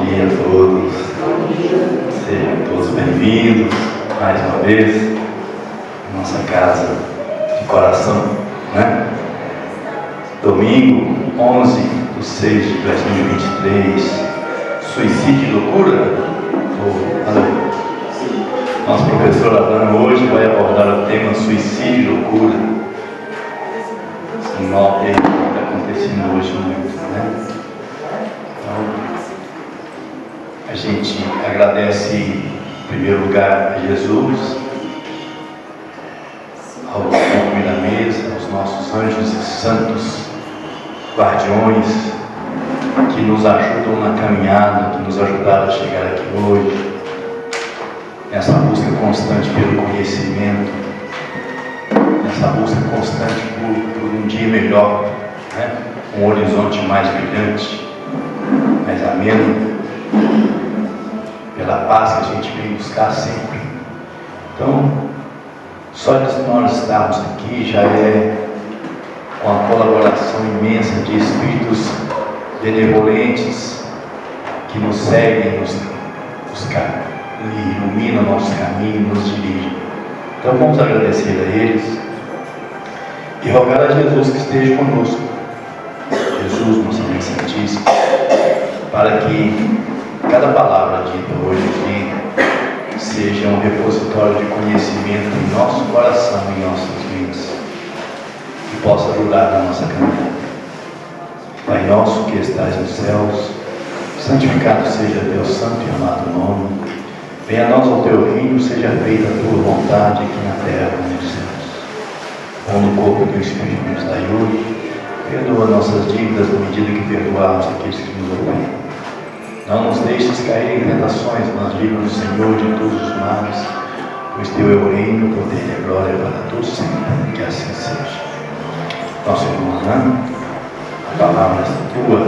dia a todos. Sejam todos bem-vindos mais uma vez à nossa casa de coração, né? Domingo 11/6/2023. Suicídio e loucura? Nosso professor Adão hoje vai abordar o tema suicídio e loucura. Um mal que está acontecendo hoje muito, né? Então, a gente agradece em primeiro lugar a Jesus, ao homem da mesa, aos nossos anjos e santos guardiões que nos ajudam na caminhada, que nos ajudaram a chegar aqui hoje, nessa busca constante pelo conhecimento, nessa busca constante por um dia melhor, né? Um horizonte mais brilhante, mais ameno, pela paz que a gente vem buscar sempre. Então, só de nós estarmos aqui já é uma colaboração imensa de espíritos benevolentes que nos seguem, nos iluminam nosso caminho, nos dirigem. Então vamos agradecer a eles e rogar a Jesus que esteja conosco, Jesus, nossa Mãe Santíssima, para que cada palavra dita hoje aqui seja um repositório de conhecimento em nosso coração e em nossas vidas, que possa ajudar na nossa caminhada. Pai nosso que estais nos céus, santificado seja Deus santo e amado nome. Venha a nós o teu reino, seja feita a tua vontade aqui na terra como nos céus. Pão no corpo que o Espírito nos dá hoje, perdoa nossas dívidas na medida que perdoamos aqueles que nos ofendem. Não nos deixes cair em tentações, mas livra-nos, Senhor, de todos os males, pois teu é o reino, o poder e a glória para todos sempre, que assim seja. Nosso irmão Ana, a palavra é tua.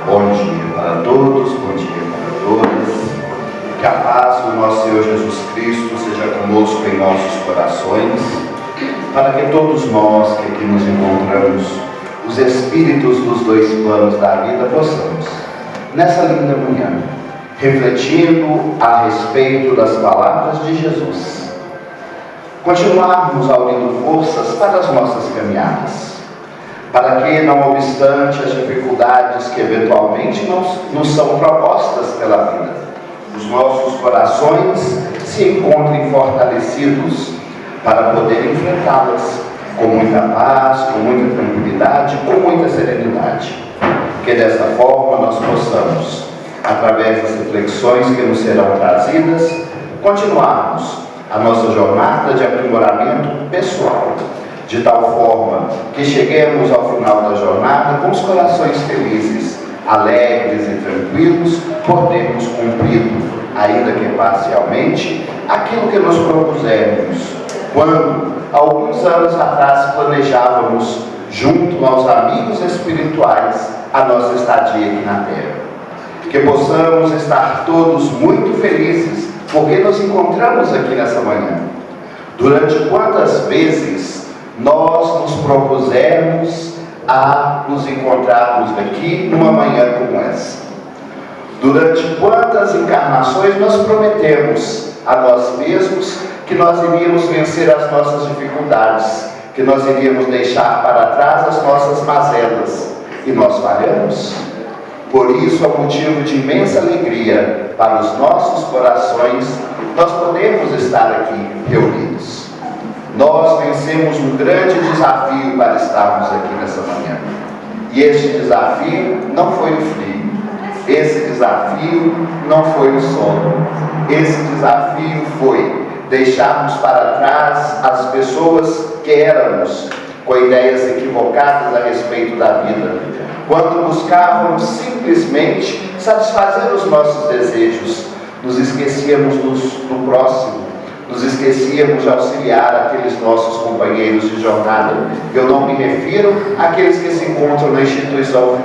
Bom dia para todos, bom dia para todas. Que a paz do nosso Senhor Jesus Cristo seja conosco em nossos corações, para que todos nós que aqui nos encontramos, os espíritos dos dois planos da vida, possamos, nessa linda manhã, refletindo a respeito das palavras de Jesus, continuarmos unindo forças para as nossas caminhadas, para que, não obstante as dificuldades que eventualmente nos são propostas pela vida, os nossos corações se encontrem fortalecidos para poder enfrentá-las com muita paz, com muita tranquilidade, com muita serenidade. Que dessa forma nós possamos, através das reflexões que nos serão trazidas, continuarmos a nossa jornada de aprimoramento pessoal, de tal forma que cheguemos ao final da jornada com os corações felizes, alegres e tranquilos, por termos cumprido, ainda que parcialmente, aquilo que nos propusemos, quando, alguns anos atrás, planejávamos, junto aos amigos espirituais, a nossa estadia aqui na Terra. Que possamos estar todos muito felizes, porque nos encontramos aqui nessa manhã. Durante quantas vezes nós nos propusermos a nos encontrarmos aqui numa manhã como essa? Durante quantas encarnações nós prometemos a nós mesmos que nós iríamos vencer as nossas dificuldades, que nós iríamos deixar para trás as nossas mazelas, e nós falhamos? Por isso é um motivo de imensa alegria para os nossos corações nós podemos estar aqui reunidos. Nós vencemos um grande desafio para estarmos aqui nessa manhã. E este desafio não foi o frio. Esse desafio não foi o sono. Esse desafio foi deixarmos para trás as pessoas que éramos com ideias equivocadas a respeito da vida, quando buscávamos simplesmente satisfazer os nossos desejos, nos esquecíamos do próximo, nos esquecíamos de auxiliar aqueles nossos companheiros de jornada. Eu não me refiro àqueles que se encontram na instituição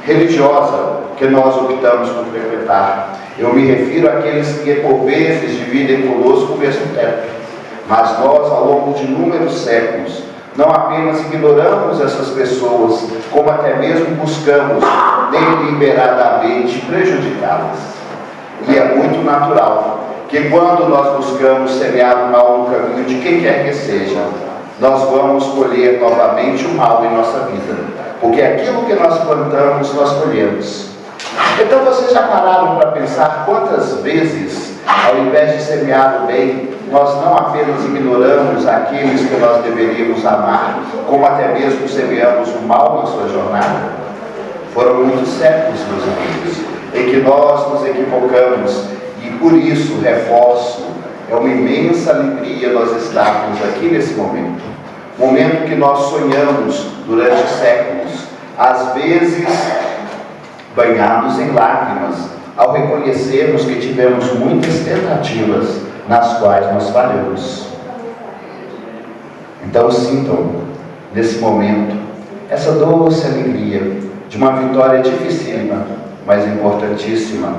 religiosa que nós optamos por frequentar. Eu me refiro àqueles que por vezes dividem conosco o mesmo teto. Mas nós, ao longo de inúmeros séculos, não apenas ignoramos essas pessoas, como até mesmo buscamos deliberadamente prejudicá-las. E é muito natural que quando nós buscamos semear o mal no caminho de quem quer que seja, nós vamos colher novamente o mal em nossa vida. Porque aquilo que nós plantamos, nós colhemos. Então vocês já pararam para pensar quantas vezes, ao invés de semear o bem, nós não apenas ignoramos aqueles que nós deveríamos amar, como até mesmo semeamos o mal na sua jornada? Foram muitos séculos, meus amigos, em que nós nos equivocamos, e por isso, reforço, é uma imensa alegria nós estarmos aqui nesse momento. Momento que nós sonhamos durante séculos, às vezes banhados em lágrimas, ao reconhecermos que tivemos muitas tentativas nas quais nós falhamos. Então sintam, nesse momento, essa doce alegria de uma vitória dificílima, mas importantíssima,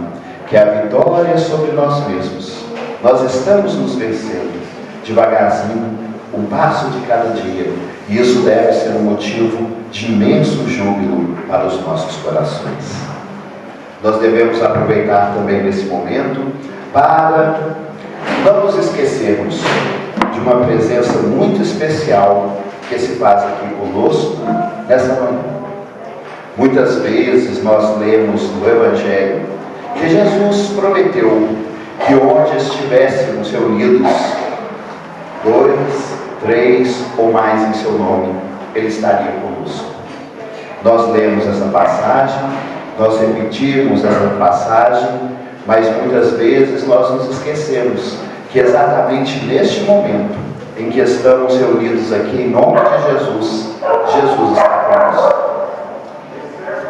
que é a vitória sobre nós mesmos. Nós estamos nos vencendo, devagarzinho, um passo de cada dia, e isso deve ser um motivo de imenso júbilo para os nossos corações. Nós devemos aproveitar também nesse momento para não nos esquecermos de uma presença muito especial que se faz aqui conosco nessa manhã. Muitas vezes nós lemos no Evangelho que Jesus prometeu que onde estivéssemos reunidos, 2, 3 ou mais em seu nome, Ele estaria conosco. Nós lemos essa passagem, nós repetimos essa passagem, mas muitas vezes nós nos esquecemos que exatamente neste momento em que estamos reunidos aqui em nome de Jesus, Jesus está conosco.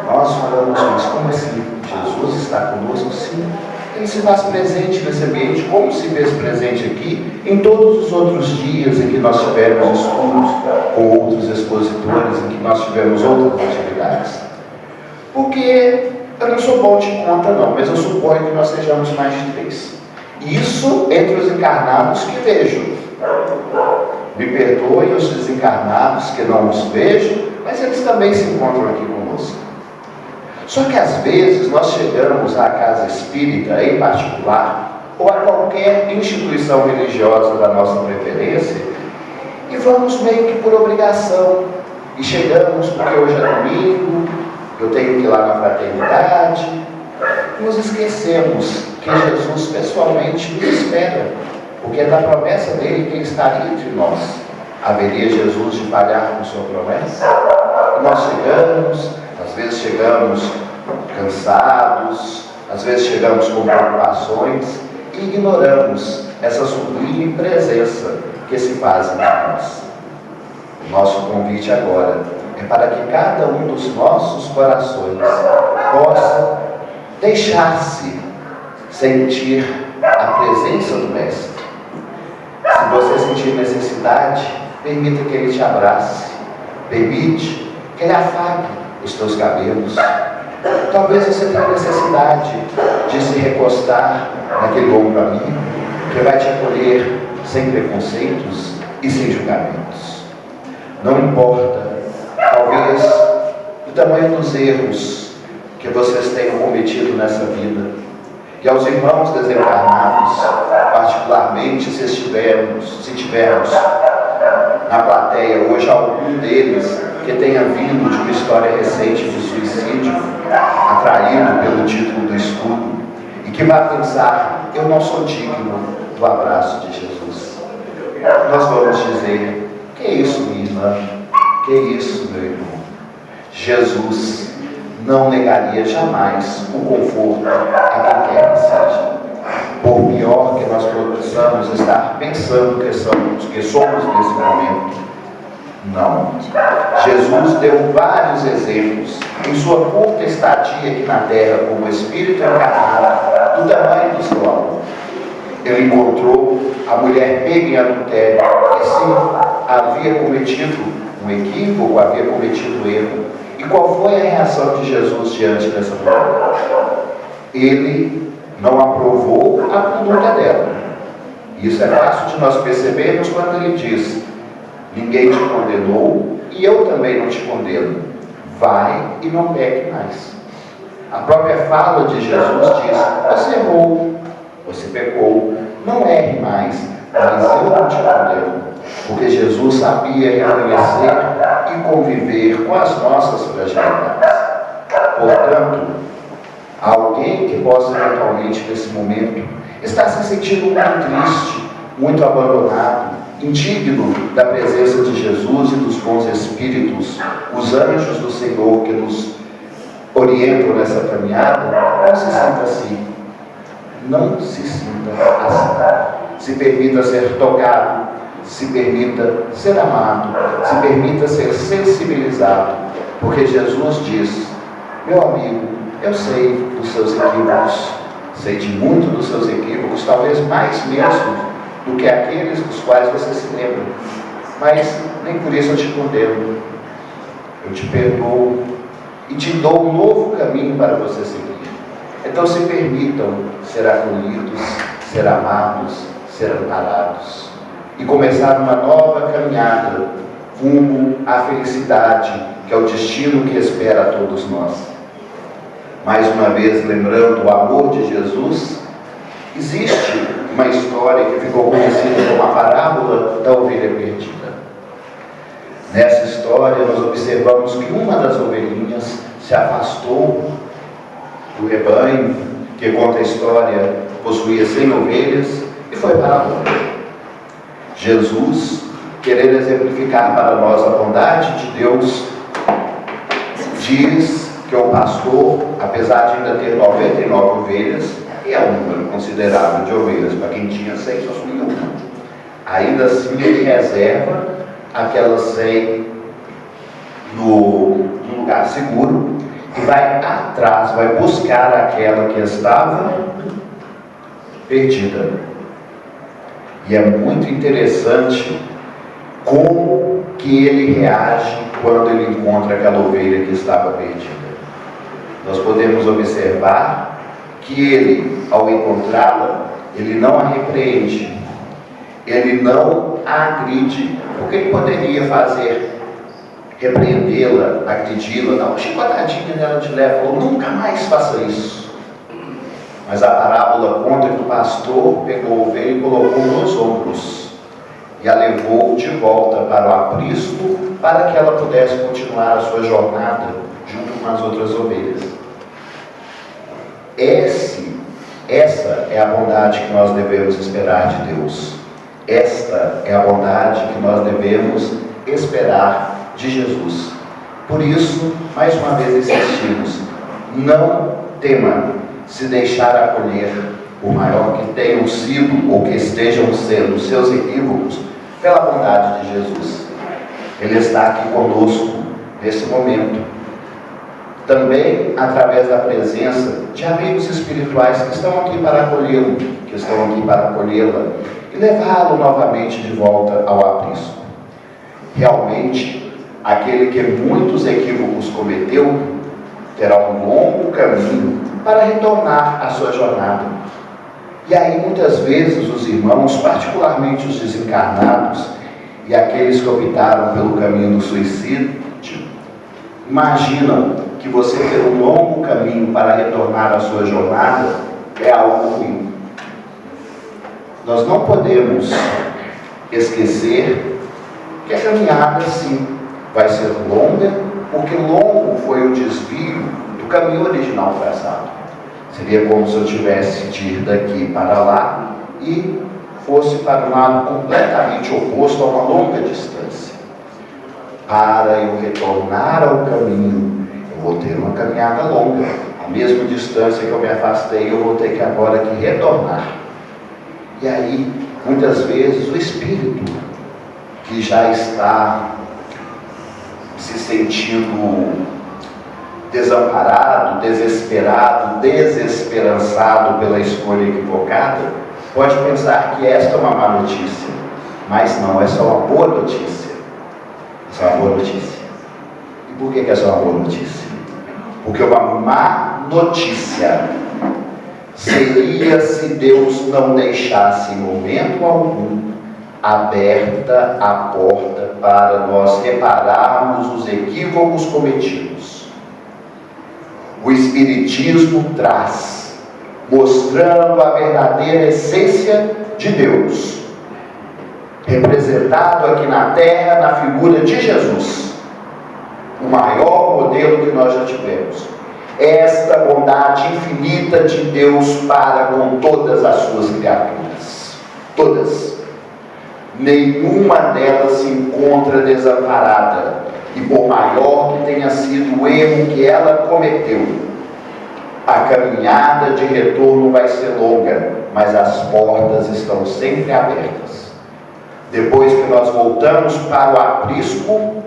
Nós falamos, mas como assim? Jesus está conosco? Sim. Ele se faz presente nesse ambiente, como se fez presente aqui em todos os outros dias em que nós tivemos estudos com outros expositores, em que nós tivemos outras atividades. Porque eu não sou bom de conta não, mas eu suponho que nós sejamos mais de 3. Isso entre os encarnados que vejo. Me perdoem os desencarnados que não os vejo, mas eles também se encontram aqui conosco. Só que às vezes nós chegamos à casa espírita em particular, ou a qualquer instituição religiosa da nossa preferência, e vamos meio que por obrigação. E chegamos porque hoje é domingo, eu tenho que ir lá na fraternidade. Nos esquecemos que Jesus pessoalmente nos espera, porque é da promessa dele que ele estaria entre nós. Haveria Jesus de falhar com sua promessa? E nós chegamos, às vezes chegamos cansados, às vezes chegamos com preocupações e ignoramos essa sublime presença que se faz entre nós. O nosso convite agora é para que cada um dos nossos corações possa deixar-se sentir a presença do Mestre. Se você sentir necessidade, permita que Ele te abrace, permite que Ele afague os teus cabelos. Talvez você tenha necessidade de se recostar naquele ombro amigo que vai te acolher sem preconceitos e sem julgamentos. Não importa, talvez, o tamanho dos erros que vocês tenham cometido nessa vida. E aos irmãos desencarnados, particularmente se tivermos na plateia hoje algum deles que tenha vindo de uma história recente de suicídio, atraído pelo título do estudo, e que vai pensar, eu não sou digno do abraço de Jesus. Nós vamos dizer, que isso, minha irmã? Que isso, meu irmão? Jesus não negaria jamais o conforto a quem quer que seja. Por pior que nós possamos estar pensando que somos nesse momento, Não. Jesus deu vários exemplos em sua curta estadia aqui na terra como Espírito encarnado do tamanho do seu amor. Ele encontrou a mulher pega em adultério, que sim, havia cometido um equívoco, havia cometido erro. E qual foi a reação de Jesus diante dessa mulher? Ele não aprovou a conduta dela. Isso é fácil de nós percebermos quando ele diz: ninguém te condenou e eu também não te condeno. Vai e não peque mais. A própria fala de Jesus diz: você errou, você pecou, não erre mais, mas eu não te condeno. Porque Jesus sabia reconhecer e conviver com as nossas fragilidades. Portanto, alguém que possa eventualmente nesse momento estar se sentindo muito triste, muito abandonado, indigno da presença de Jesus e dos bons espíritos, os anjos do Senhor que nos orientam nessa caminhada, não se sinta assim. Não se sinta assim. Se permita ser tocado, se permita ser amado, se permita ser sensibilizado, porque Jesus diz: meu amigo, eu sei dos seus equívocos, sei de muito dos seus equívocos, talvez mais mesmo do que aqueles dos quais você se lembra, mas nem por isso eu te condeno. Eu te perdoo e te dou um novo caminho para você seguir. Então se permitam ser acolhidos, ser amados, ser amparados e começar uma nova caminhada rumo à felicidade, que é o destino que espera a todos nós. Mais uma vez, lembrando o amor de Jesus, existe uma história que ficou conhecida como a parábola da ovelha perdida. Nessa história, nós observamos que uma das ovelhinhas se afastou do rebanho, que conta a história, possuía 100 ovelhas, e foi para longe. Jesus, querendo exemplificar para nós a bondade de Deus, diz que o pastor, apesar de ainda ter 99 ovelhas, e é um número considerável de ovelhas, para quem tinha 100 só tinha uma, ainda assim ele reserva aquelas 100 no lugar seguro e vai atrás, vai buscar aquela que estava perdida. E é muito interessante como que ele reage quando ele encontra aquela ovelha que estava perdida. Nós podemos observar que ele, ao encontrá-la, ele não a repreende, ele não a agride, porque ele poderia fazer, repreendê-la, agredi-la, dar uma chicotadinha nela de leve, ou nunca mais faça isso. Mas a parábola conta que o pastor pegou a ovelha e colocou nos ombros e a levou de volta para o aprisco, para que ela pudesse continuar a sua jornada junto com as outras ovelhas. Essa é a bondade que nós devemos esperar de Deus. Esta é a bondade que nós devemos esperar de Jesus. Por isso, mais uma vez insistimos: não tema se deixar acolher, por maior que tenham sido ou que estejam sendo seus equívocos, pela bondade de Jesus. Ele está aqui conosco nesse momento, também através da presença de amigos espirituais que estão aqui para acolhê-lo, que estão aqui para acolhê-la e levá-lo novamente de volta ao aprisco. Realmente, aquele que muitos equívocos cometeu terá um longo caminho para retornar à sua jornada. E aí muitas vezes os irmãos, particularmente os desencarnados e aqueles que optaram pelo caminho do suicídio, imaginam que você ter um longo caminho para retornar à sua jornada é algo ruim. Nós não podemos esquecer que a caminhada sim vai ser longa, porque longo foi o desvio do caminho original traçado. Seria como se eu tivesse de ir daqui para lá e fosse para um lado completamente oposto a uma longa distância. Para eu retornar ao caminho, eu vou ter uma caminhada longa. A mesma distância que eu me afastei, eu vou ter que agora que retornar. E aí, muitas vezes, o espírito que já está se sentindo desamparado, desesperado, desesperançado pela escolha equivocada, pode pensar que esta é uma má notícia. Mas não, essa é uma boa notícia. Essa é uma boa notícia. E por que essa é uma boa notícia? Porque uma má notícia seria se Deus não deixasse em momento algum aberta a porta para nós repararmos os equívocos cometidos. O Espiritismo traz, mostrando a verdadeira essência de Deus, representado aqui na Terra na figura de Jesus, o maior modelo que nós já tivemos. Esta bondade infinita de Deus para com todas as suas criaturas. Todas. Nenhuma delas se encontra desamparada. E por maior que tenha sido o erro que ela cometeu, a caminhada de retorno vai ser longa, mas as portas estão sempre abertas. Depois que nós voltamos para o aprisco,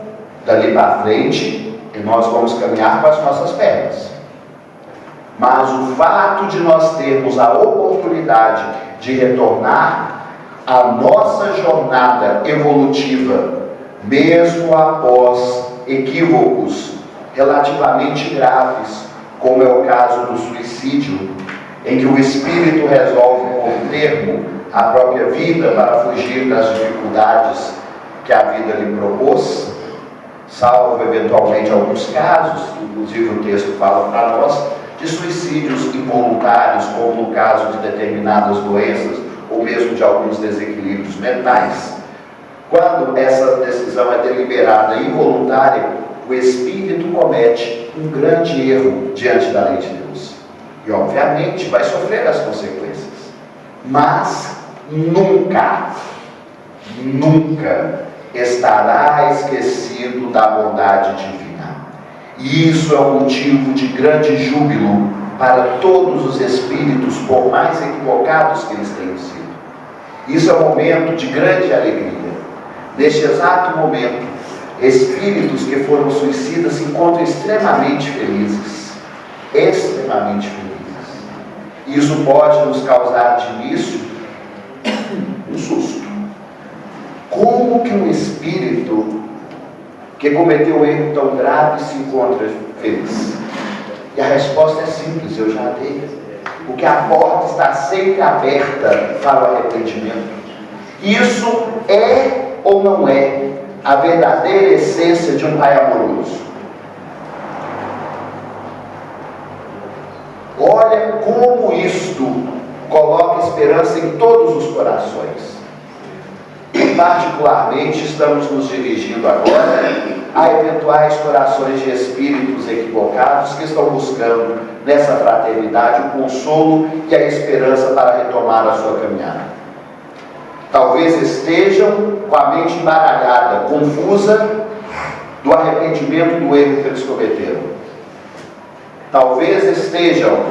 dali para frente, e nós vamos caminhar com as nossas pernas. Mas o fato de nós termos a oportunidade de retornar à nossa jornada evolutiva, mesmo após equívocos relativamente graves, como é o caso do suicídio, em que o espírito resolve por termo a própria vida para fugir das dificuldades que a vida lhe propôs, salvo eventualmente alguns casos, inclusive o texto fala para nós, de suicídios involuntários, como no caso de determinadas doenças, ou mesmo de alguns desequilíbrios mentais. Quando essa decisão é deliberada e involuntária, o espírito comete um grande erro diante da lei de Deus. E obviamente vai sofrer as consequências. Mas nunca estará esquecido da bondade divina. E isso é um motivo de grande júbilo para todos os espíritos, por mais equivocados que eles tenham sido. Isso é um momento de grande alegria. Neste exato momento, espíritos que foram suicidas se encontram extremamente felizes. Extremamente felizes. Isso pode nos causar de início um susto. Como que um espírito que cometeu um erro tão grave se encontra feliz? E a resposta é simples, eu já dei. Porque a porta está sempre aberta para o arrependimento. Isso é ou não é a verdadeira essência de um Pai amoroso? Olha como isto coloca esperança em todos os corações. E particularmente estamos nos dirigindo agora a eventuais corações de espíritos equivocados que estão buscando nessa fraternidade o consolo e a esperança para retomar a sua caminhada. Talvez estejam com a mente embaralhada, confusa do arrependimento do erro que eles cometeram. Talvez estejam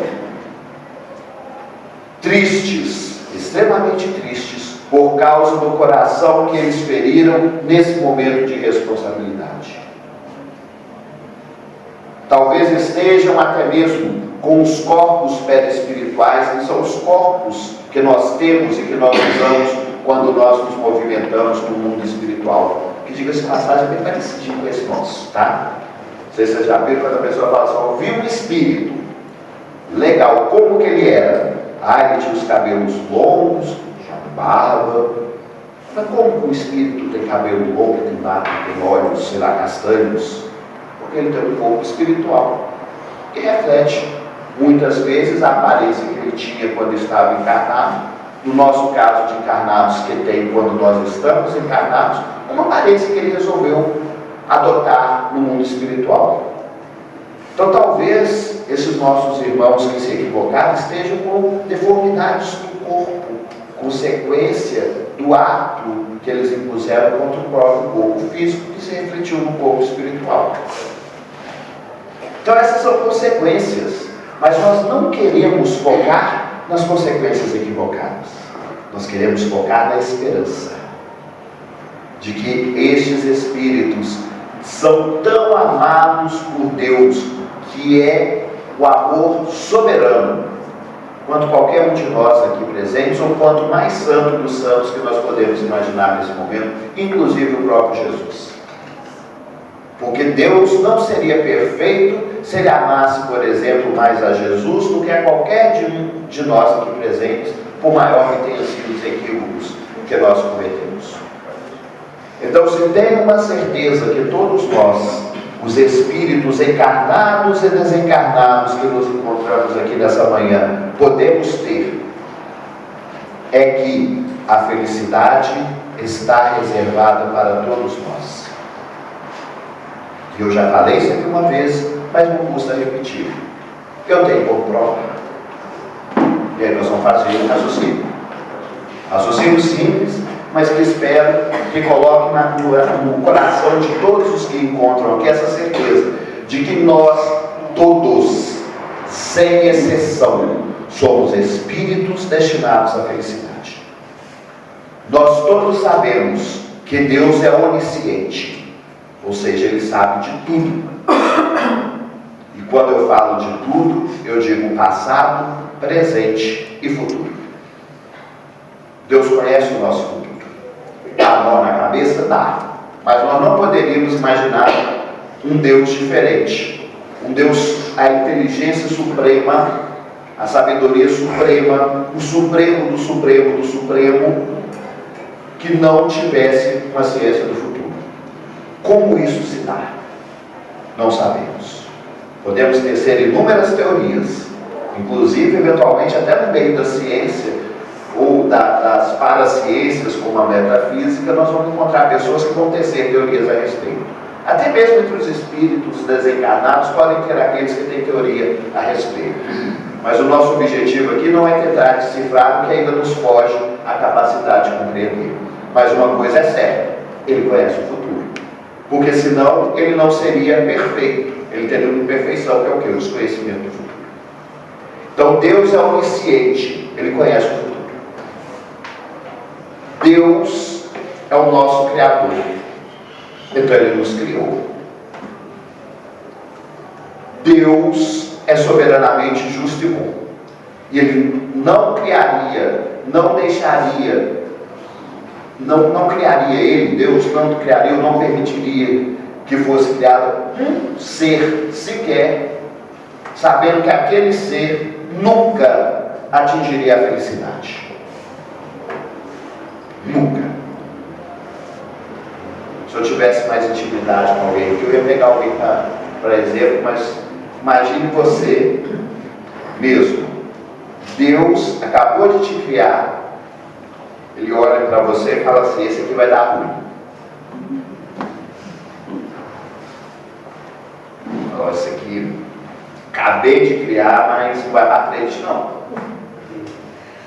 tristes, extremamente tristes, por causa do coração que eles feriram nesse momento de responsabilidade. Talvez estejam até mesmo com os corpos perispirituais, que são os corpos que nós temos e que nós usamos quando nós nos movimentamos no mundo espiritual, que, diga-se de passagem, é bem parecido com esse nosso, tá? Não sei se vocês já viram quando a pessoa fala assim, eu vi um espírito, legal, como que ele era? Ele tinha os cabelos longos, tinha barba. Mas como que o espírito tem cabelo longo, tem barba, tem olhos, sei lá, castanhos? Porque ele tem um corpo espiritual, que reflete, muitas vezes, a aparência que ele tinha quando estava encarnado. No nosso caso de encarnados que tem quando nós estamos encarnados, uma aparência que ele resolveu adotar no mundo espiritual. Então talvez esses nossos irmãos que se equivocaram estejam com deformidades do corpo, consequência do ato que eles impuseram contra o próprio corpo físico, que se refletiu no corpo espiritual. Então essas são consequências, mas nós não queremos focar nas consequências equivocadas. Nós queremos focar na esperança de que estes espíritos são tão amados por Deus, que é o amor soberano, quanto qualquer um de nós aqui presentes, ou quanto mais santo dos santos que nós podemos imaginar nesse momento, inclusive o próprio Jesus. Porque Deus não seria perfeito se Ele amasse, por exemplo, mais a Jesus do que a qualquer de nós aqui presentes, por maior que tenham sido os equívocos que nós cometemos. Então, se tem uma certeza que todos nós, os espíritos encarnados e desencarnados que nos encontramos aqui nessa manhã, podemos ter, é que a felicidade está reservada para todos nós. Eu já falei isso aqui uma vez, mas não custa repetir. Eu tenho como prova. E aí nós vamos fazer um raciocínio. Raciocínio simples, mas que espero que coloque no coração de todos os que encontram aqui essa certeza de que nós todos, sem exceção, somos espíritos destinados à felicidade. Nós todos sabemos que Deus é onisciente. Ou seja, Ele sabe de tudo. E quando eu falo de tudo, eu digo passado, presente e futuro. Deus conhece o nosso futuro. Dá nó na cabeça? Dá. Mas nós não poderíamos imaginar um Deus diferente. Um Deus, a inteligência suprema, a sabedoria suprema, o supremo do supremo do supremo, que não tivesse consciência do futuro. Como isso se dá? Não sabemos. Podemos tecer inúmeras teorias, inclusive, eventualmente, até no meio da ciência ou das paraciências, como a metafísica, nós vamos encontrar pessoas que vão tecer teorias a respeito. Até mesmo entre os espíritos desencarnados, podem ter aqueles que têm teoria a respeito. Mas o nosso objetivo aqui não é tentar decifrar o que ainda nos foge a capacidade de compreender. Mas uma coisa é certa, Ele conhece o futuro. Porque senão Ele não seria perfeito. Ele teria uma imperfeição, que é o quê? O desconhecimento do futuro. Então Deus é onisciente, Ele conhece o futuro. Deus é o nosso Criador. Então Ele nos criou. Deus é soberanamente justo e bom. E Ele não criaria, não deixaria, não criaria Ele, Deus não criaria, ou não permitiria que fosse criado um ser sequer, sabendo que aquele ser nunca atingiria a felicidade. Nunca. Se eu tivesse mais intimidade com alguém aqui, eu ia pegar alguém para exemplo, mas imagine você mesmo. Deus acabou de te criar. Ele olha para você e fala assim: esse aqui vai dar ruim. Fala, esse aqui acabei de criar, mas não vai para frente não.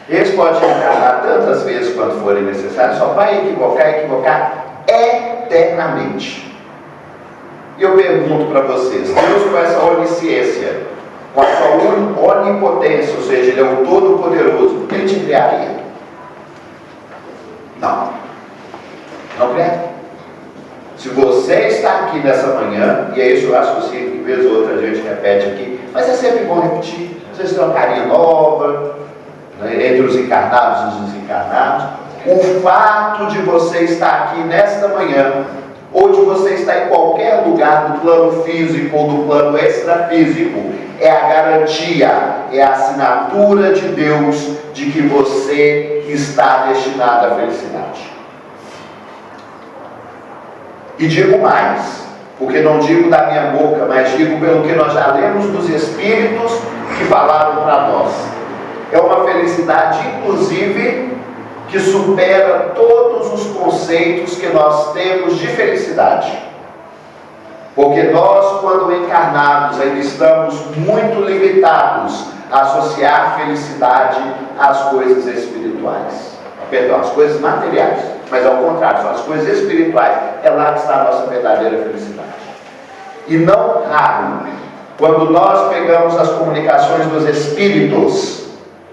Eles podem encarnar tantas vezes quanto forem necessárias, só vai equivocar eternamente. E eu pergunto para vocês, Deus com essa onisciência, com a sua onipotência, ou seja, Ele é o Todo-Poderoso, Ele te criaria? Não. Não criaria. Se você está aqui nessa manhã, e é isso o raciocínio que vez ou outra a gente repete aqui, mas é sempre bom repetir, vocês têm uma carinha nova, né, entre os encarnados e os desencarnados. O fato de você estar aqui nesta manhã, ou de você estar em qualquer lugar do plano físico ou do plano extrafísico, é a garantia, é a assinatura de Deus de que você está destinado à felicidade. E digo mais, porque não digo da minha boca, mas digo pelo que nós já lemos dos Espíritos que falaram para nós. É uma felicidade, inclusive, que supera todos os conceitos que nós temos de felicidade. Porque nós, quando encarnados, ainda estamos muito limitados a associar felicidade às coisas espirituais. Perdão, às coisas materiais. Mas ao contrário, são as coisas espirituais. É lá que está a nossa verdadeira felicidade. E não raro, quando nós pegamos as comunicações dos Espíritos,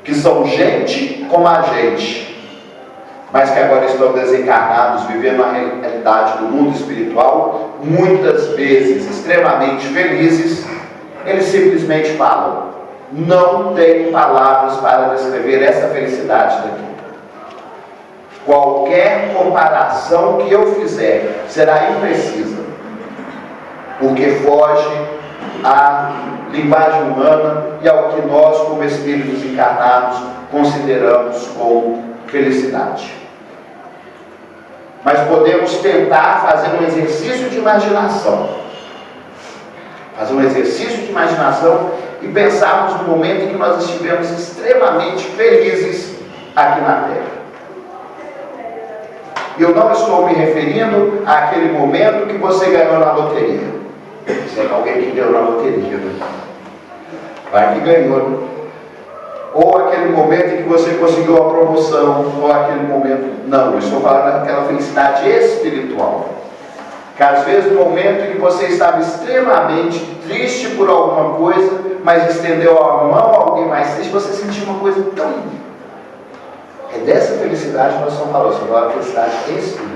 que são gente como a gente, mas que agora estão desencarnados, vivendo a realidade do mundo espiritual, muitas vezes extremamente felizes, eles simplesmente falam: não tenho palavras para descrever essa felicidade daqui. Qualquer comparação que eu fizer será imprecisa, porque foge à linguagem humana e ao que nós, como espíritos encarnados, consideramos como felicidade. Mas podemos tentar fazer um exercício de imaginação. E pensarmos no momento em que nós estivemos extremamente felizes aqui na Terra. Eu não estou me referindo àquele momento que você ganhou na loteria. Se é alguém que ganhou na loteria, né? Vai que ganhou, né? Ou aquele momento em que você conseguiu a promoção, ou aquele momento... Não, eu estou falando daquela felicidade espiritual. Que às vezes no momento em que você estava extremamente triste por alguma coisa, mas estendeu a mão a alguém mais triste, você sentiu uma coisa tão... É dessa felicidade que nós estamos falando, sobre a felicidade espiritual.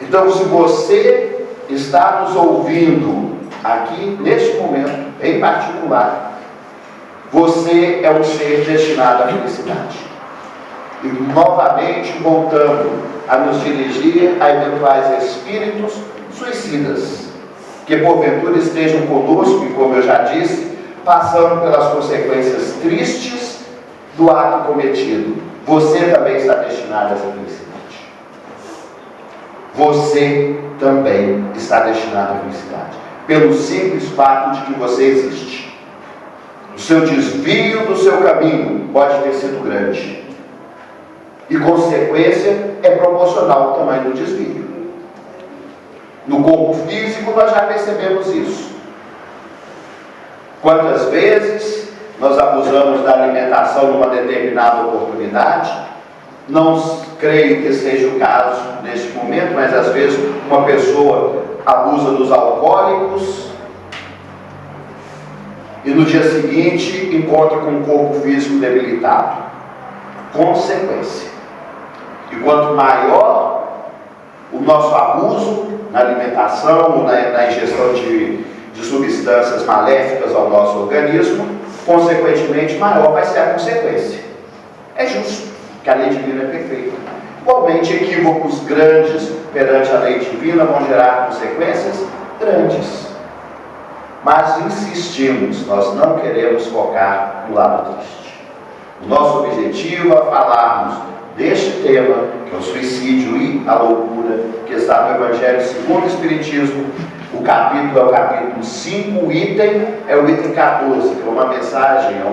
Então, se você está nos ouvindo aqui, neste momento, em particular, você é um ser destinado à felicidade. E novamente voltando a nos dirigir a eventuais espíritos suicidas, que porventura estejam conosco e, como eu já disse, passando pelas consequências tristes do ato cometido. Você também está destinado a essa felicidade. Você também está destinado à felicidade, pelo simples fato de que você existe. O seu desvio do seu caminho pode ter sido grande, e consequência é proporcional ao tamanho do desvio. No corpo físico nós já percebemos isso. Quantas vezes nós abusamos da alimentação numa determinada oportunidade? Não creio que seja o caso neste momento, mas às vezes uma pessoa abusa dos alcoólicos e no dia seguinte encontra com o corpo físico debilitado. Consequência. E quanto maior o nosso abuso na alimentação ou na ingestão de substâncias maléficas ao nosso organismo, consequentemente maior vai ser a consequência. É justo, que a lei divina é perfeita. Igualmente, equívocos grandes perante a lei divina vão gerar consequências grandes. Mas insistimos, nós não queremos focar no lado triste. O nosso objetivo é falarmos deste tema, que é o suicídio e a loucura, que está no Evangelho segundo o Espiritismo. O capítulo é o capítulo 5, o item é o item 14, que é uma mensagem, é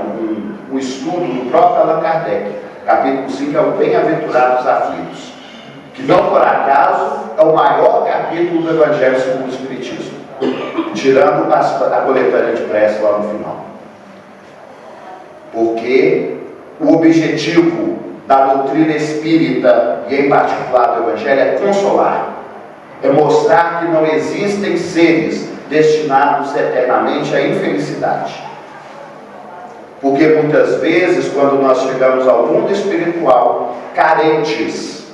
um estudo do próprio Allan Kardec. Capítulo 5 é o Bem-aventurados aflitos, que não por acaso é o maior capítulo do Evangelho segundo o Espiritismo, tirando a coletânea de prece lá no final. Porque o objetivo da doutrina espírita, e em particular do Evangelho, é consolar, é mostrar que não existem seres destinados eternamente à infelicidade. Porque muitas vezes, quando nós chegamos ao mundo espiritual, carentes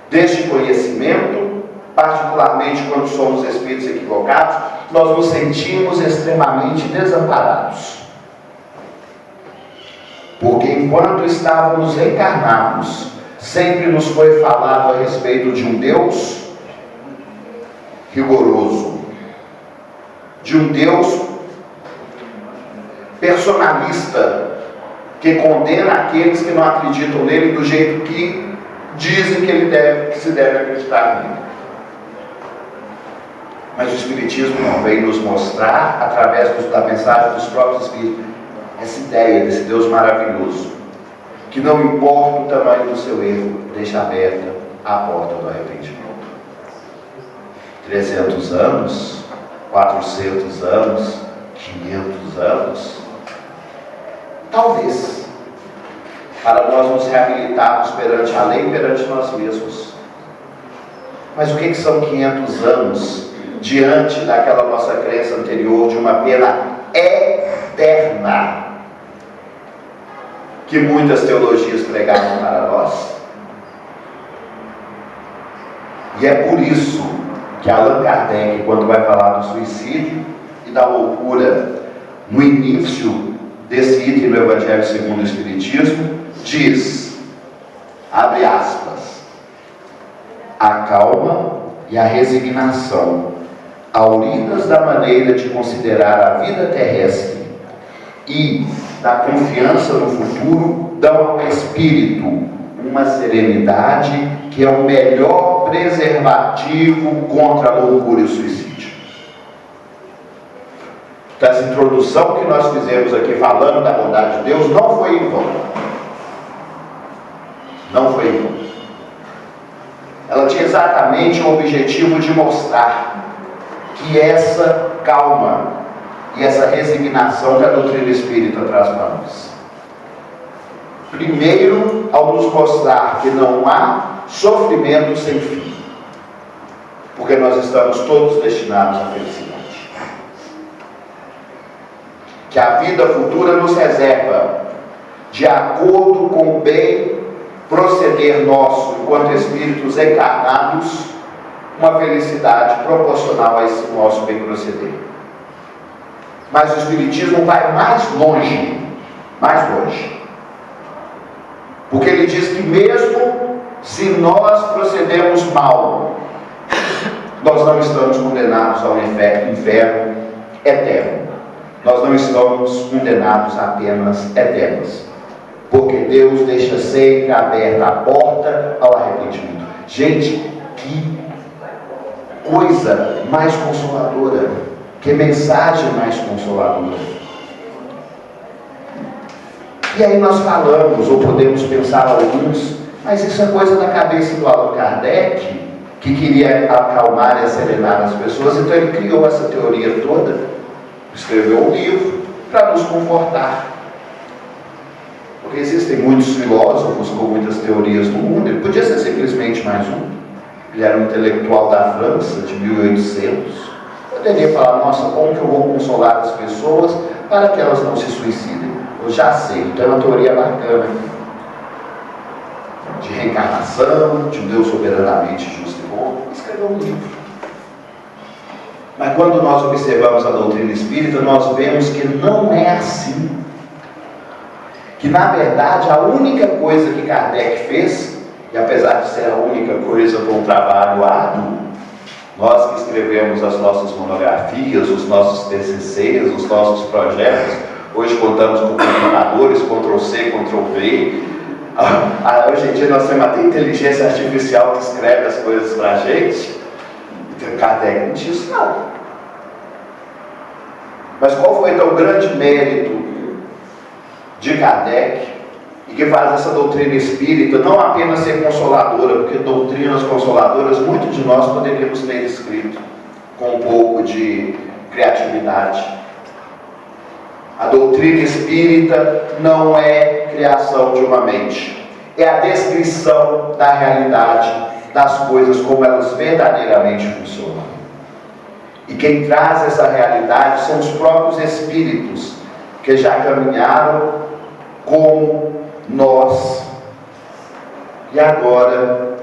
deste conhecimento, particularmente quando somos espíritos equivocados, nós nos sentimos extremamente desamparados. Porque enquanto estávamos encarnados, sempre nos foi falado a respeito de um Deus rigoroso, de um Deus personalista, que condena aqueles que não acreditam nele do jeito que dizem que se deve acreditar nele. Mas o Espiritismo não vem nos mostrar, através da mensagem dos próprios Espíritos, essa ideia desse Deus maravilhoso, que não importa o tamanho do seu erro, deixa aberta a porta do arrependimento. 300 anos, 400 anos, 500 anos, talvez, para nós nos reabilitarmos perante a lei e perante nós mesmos. Mas o que são 500 anos diante daquela nossa crença anterior de uma pena eterna, que muitas teologias pregaram para nós. E é por isso que Allan Kardec, quando vai falar do suicídio e da loucura, no início desse item do Evangelho segundo o Espiritismo, diz, abre aspas, a calma e a resignação, auridas da maneira de considerar a vida terrestre e da confiança no futuro, dão ao espírito uma serenidade que é o melhor preservativo contra a loucura e o suicídio. Então, essa introdução que nós fizemos aqui falando da bondade de Deus não foi em vão. Não foi em vão. Ela tinha exatamente o objetivo de mostrar que essa calma e essa resignação que a doutrina espírita traz para nós. Primeiro, ao nos mostrar que não há sofrimento sem fim, porque nós estamos todos destinados à felicidade. Que a vida futura nos reserva, de acordo com o bem proceder nosso, enquanto espíritos encarnados, uma felicidade proporcional a esse nosso bem proceder. Mas o Espiritismo vai mais longe, porque ele diz que mesmo se nós procedemos mal, nós não estamos condenados ao inferno eterno. Nós não estamos condenados a penas eternas, porque Deus deixa sempre aberta a porta ao arrependimento. Gente, que coisa mais consoladora, que mensagem mais consoladora. E aí nós falamos, ou podemos pensar alguns, mas isso é coisa da cabeça do Allan Kardec, que queria acalmar e acerenar as pessoas, então ele criou essa teoria toda, escreveu um livro para nos confortar. Porque existem muitos filósofos com muitas teorias no mundo, ele podia ser simplesmente mais um. Ele era um intelectual da França, de 1800. Poderia falar, nossa, como que eu vou consolar as pessoas para que elas não se suicidem? Eu já sei, tem uma teoria bacana de reencarnação, de um Deus soberanamente justo e bom. Escreveu um livro. Mas quando nós observamos a doutrina espírita, nós vemos que não é assim. Que na verdade a única coisa que Kardec fez, e apesar de ser a única coisa com um trabalho árduo, nós que escrevemos as nossas monografias, os nossos TCCs, os nossos projetos, hoje contamos com computadores, Ctrl+C, Ctrl+V. Hoje em dia nós temos até inteligência artificial que escreve as coisas para a gente. Kardec não tinha isso não. Mas qual foi então o grande mérito de Kardec, e que faz essa doutrina espírita não apenas ser consoladora, porque doutrinas consoladoras muitos de nós poderíamos ter escrito com um pouco de criatividade. A doutrina espírita não é criação de uma mente, é a descrição da realidade das coisas como elas verdadeiramente funcionam. E quem traz essa realidade são os próprios espíritos que já caminharam como nós. E agora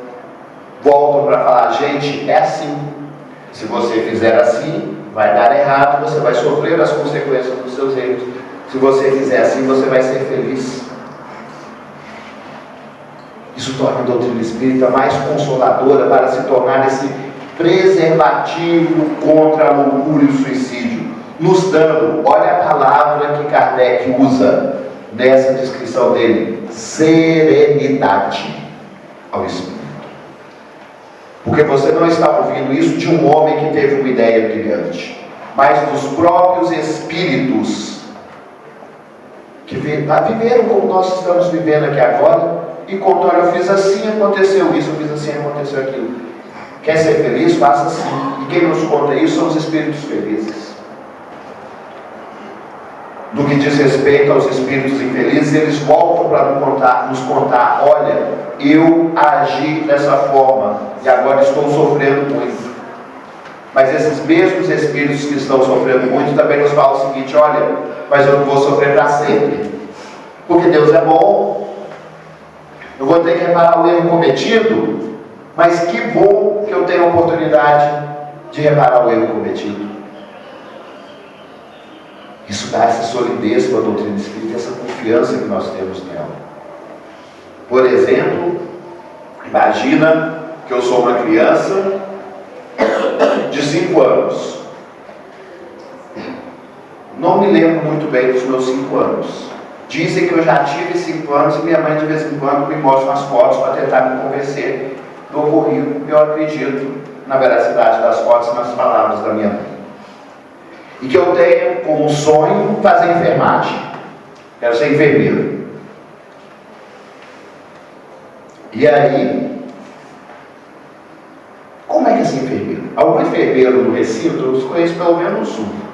voltam para falar, gente, é assim. Se você fizer assim, vai dar errado, você vai sofrer as consequências dos seus erros. Se você fizer assim, você vai ser feliz. Isso torna a doutrina espírita mais consoladora para se tornar esse preservativo contra a loucura e o suicídio, nos dando, olha a palavra que Kardec usa nessa descrição dele, serenidade ao espírito. Porque você não está ouvindo isso de um homem que teve uma ideia brilhante, mas dos próprios espíritos que viveram como nós estamos vivendo aqui agora, e contam, olha, eu fiz assim, aconteceu isso, eu fiz assim, aconteceu aquilo. Quer ser feliz? Faça assim. E quem nos conta isso são os espíritos felizes. No que diz respeito aos espíritos infelizes, eles voltam para nos contar, olha, eu agi dessa forma e agora estou sofrendo muito. Mas esses mesmos espíritos que estão sofrendo muito também nos falam o seguinte, olha, mas eu não vou sofrer para sempre. Porque Deus é bom. Eu vou ter que reparar o erro cometido, mas que bom que eu tenho a oportunidade de reparar o erro cometido. Isso dá essa solidez para a doutrina espírita, essa confiança que nós temos nela. Por exemplo, imagina que eu sou uma criança de 5 anos. Não me lembro muito bem dos meus 5 anos. Dizem que eu já tive 5 anos e minha mãe de vez em quando me mostra umas fotos para tentar me convencer do ocorrido. Eu acredito na veracidade das fotos e nas palavras da minha mãe. E que eu tenho como sonho fazer enfermagem. Quero ser enfermeiro. E aí, como é que é ser enfermeiro? Algum enfermeiro no Recife, eu conheço pelo menos um.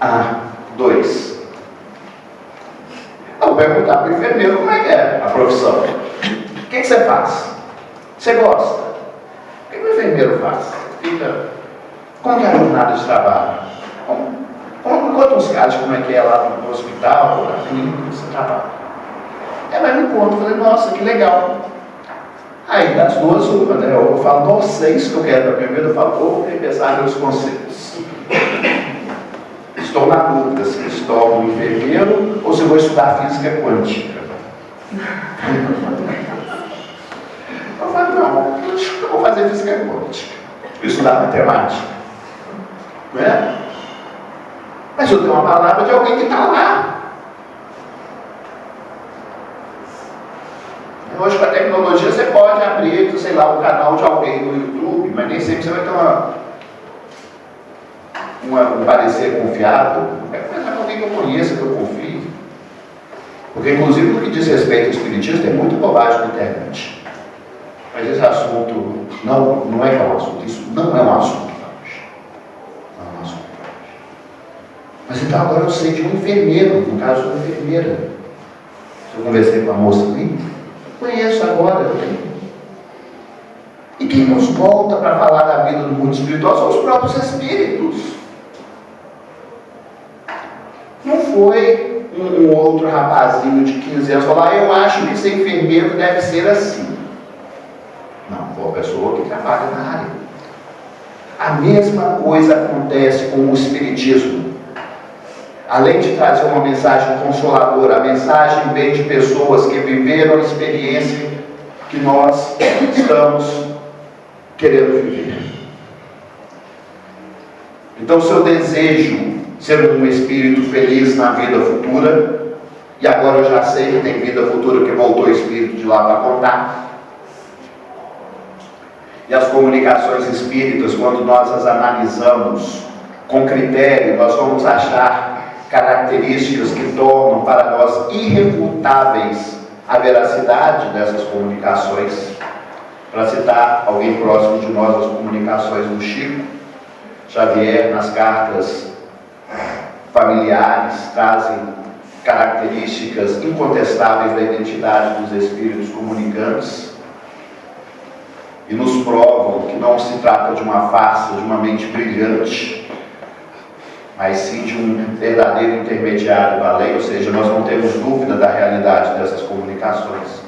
Ah, 2. Eu vou perguntar para o enfermeiro como é que é a profissão. O que você faz? Você gosta? O que o enfermeiro faz? Como que é a jornada de trabalho? Conta uns casos de como é que é lá no hospital, na clínica, você trabalha. Mas me conta, eu falei, nossa, que legal. Aí, das duas, uma, né? Eu falo, nossa, é isso que eu quero para minha vida. Eu falo, vou repensar meus conceitos. Estou na dúvida se me torno enfermeiro ou se vou estudar física quântica. Eu falei, não, eu vou fazer física quântica. Vou estudar matemática. Né? Mas eu tenho uma palavra de alguém que está lá. Hoje, com a tecnologia, você pode abrir, sei lá, um canal de alguém no YouTube, mas nem sempre você vai ter um parecer confiável. Mas é alguém que eu conheça, que eu confio. Porque, inclusive, no que diz respeito ao espiritismo, tem muita bobagem na internet. Mas esse assunto não é que é um assunto, isso não é um assunto para hoje. Não é um assunto para hoje. Mas então agora eu sei de um enfermeiro, no caso de uma enfermeira. Eu conversei com a moça ali, conheço agora. E quem nos volta para falar da vida do mundo espiritual são os próprios espíritos. Não foi um outro rapazinho de 15 anos falar, eu acho que ser enfermeiro deve ser assim. Não, foi uma pessoa que trabalha na área. A mesma coisa acontece com o espiritismo. Além de trazer uma mensagem consoladora, a mensagem vem de pessoas que viveram a experiência que nós estamos querendo viver. Então, se eu desejo ser um espírito feliz na vida futura, e agora eu já sei que tem vida futura, que voltou o espírito de lá para contar, e as comunicações espíritas, quando nós as analisamos com critério, nós vamos achar características que tornam para nós irrefutáveis a veracidade dessas comunicações. Para citar alguém próximo de nós, as comunicações do Chico Xavier, nas cartas familiares, trazem características incontestáveis da identidade dos espíritos comunicantes e nos provam que não se trata de uma farsa, de uma mente brilhante, mas sim de um verdadeiro intermediário da lei, ou seja, nós não temos dúvida da realidade dessas comunicações.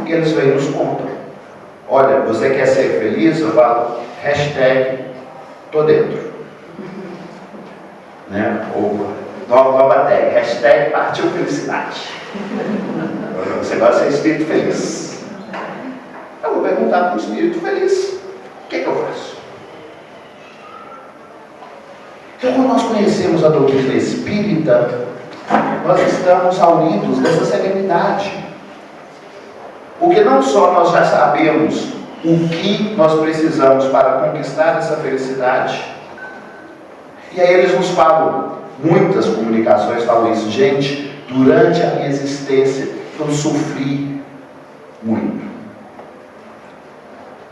E eles vêm e nos contam. Olha, você quer ser feliz? Eu falo, hashtag, tô dentro. Né? Ou nova tag, hashtag, partiu felicidade. Você vai ser espírito feliz. Eu vou perguntar para o espírito feliz, o que eu faço? Então, quando nós conhecemos a doutrina espírita, nós estamos auridos dessa serenidade. Porque não só nós já sabemos o que nós precisamos para conquistar essa felicidade, e aí eles nos falam, muitas comunicações falam isso, gente, durante a minha existência eu sofri muito.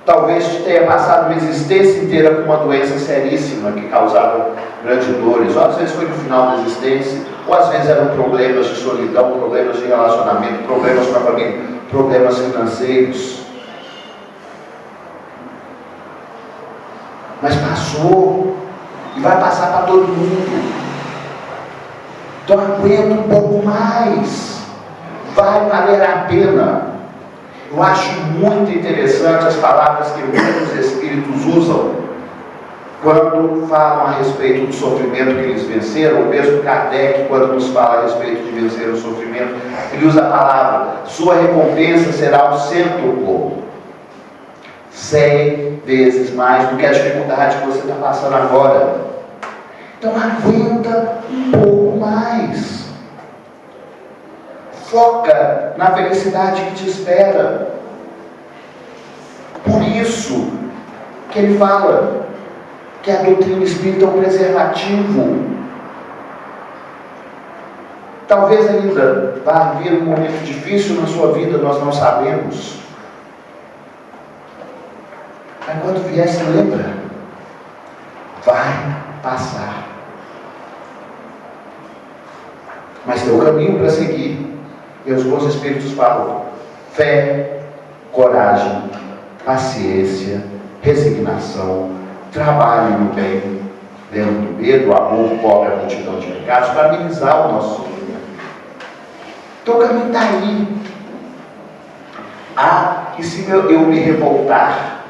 Talvez tenha passado uma existência inteira com uma doença seríssima que causava grandes dores, ou às vezes foi no final da existência, ou às vezes eram problemas de solidão, problemas de relacionamento, problemas com a família, problemas financeiros. Mas passou, e vai passar para todo mundo. Então aguenta um pouco mais. Vai valer a pena. Eu acho muito interessante as palavras que muitos espíritos usam quando falam a respeito do sofrimento que eles venceram. O mesmo Kardec, quando nos fala a respeito de vencer o sofrimento, ele usa a palavra: sua recompensa será o cêntuplo, 100 vezes mais do que a dificuldade que você está passando agora. Então aguenta um pouco mais. Foca na felicidade que te espera. Por isso que ele fala que a doutrina espírita é um preservativo. Talvez ainda vá haver um momento difícil na sua vida, nós não sabemos. Mas quando vier, se lembra, vai passar. Mas tem um caminho para seguir. E os bons espíritos falam: fé, coragem, paciência, resignação, trabalho no bem, dentro do medo, o amor cobre a multidão de pecados, para amenizar o nosso sofrimento. Então o caminho está aí. E se eu me revoltar,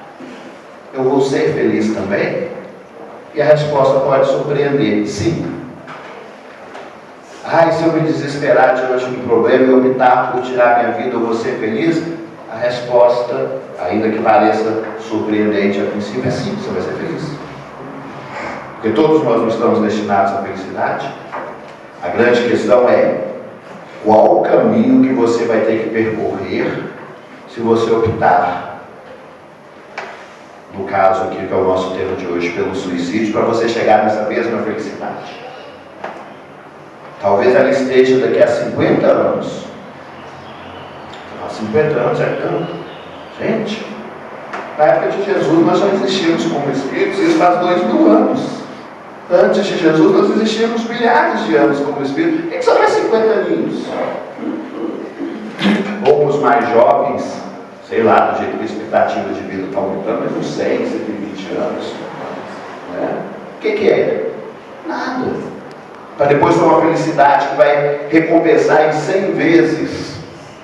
eu vou ser feliz também? E a resposta pode surpreender: sim. E se eu me desesperar diante do problema e optar por tirar minha vida, eu vou ser feliz? A resposta, ainda que pareça surpreendente a princípio, é sim, você vai ser feliz. Porque todos nós não estamos destinados à felicidade. A grande questão é: qual o caminho que você vai ter que percorrer se você optar, no caso aqui que é o nosso tema de hoje, pelo suicídio, para você chegar nessa mesma felicidade? Talvez ela esteja daqui a 50 anos. 50 anos é tanto. Gente, na época de Jesus nós já existíamos como espíritos, isso faz 2000 anos. Antes de Jesus nós existíamos milhares de anos como espíritos. O que são mais 50 aninhos? Ou os mais jovens, sei lá, do jeito que a expectativa de vida está aumentando, mas uns 100, 120 anos. Né? O que é? Nada. Para depois ter uma felicidade que vai recompensar em 100 vezes.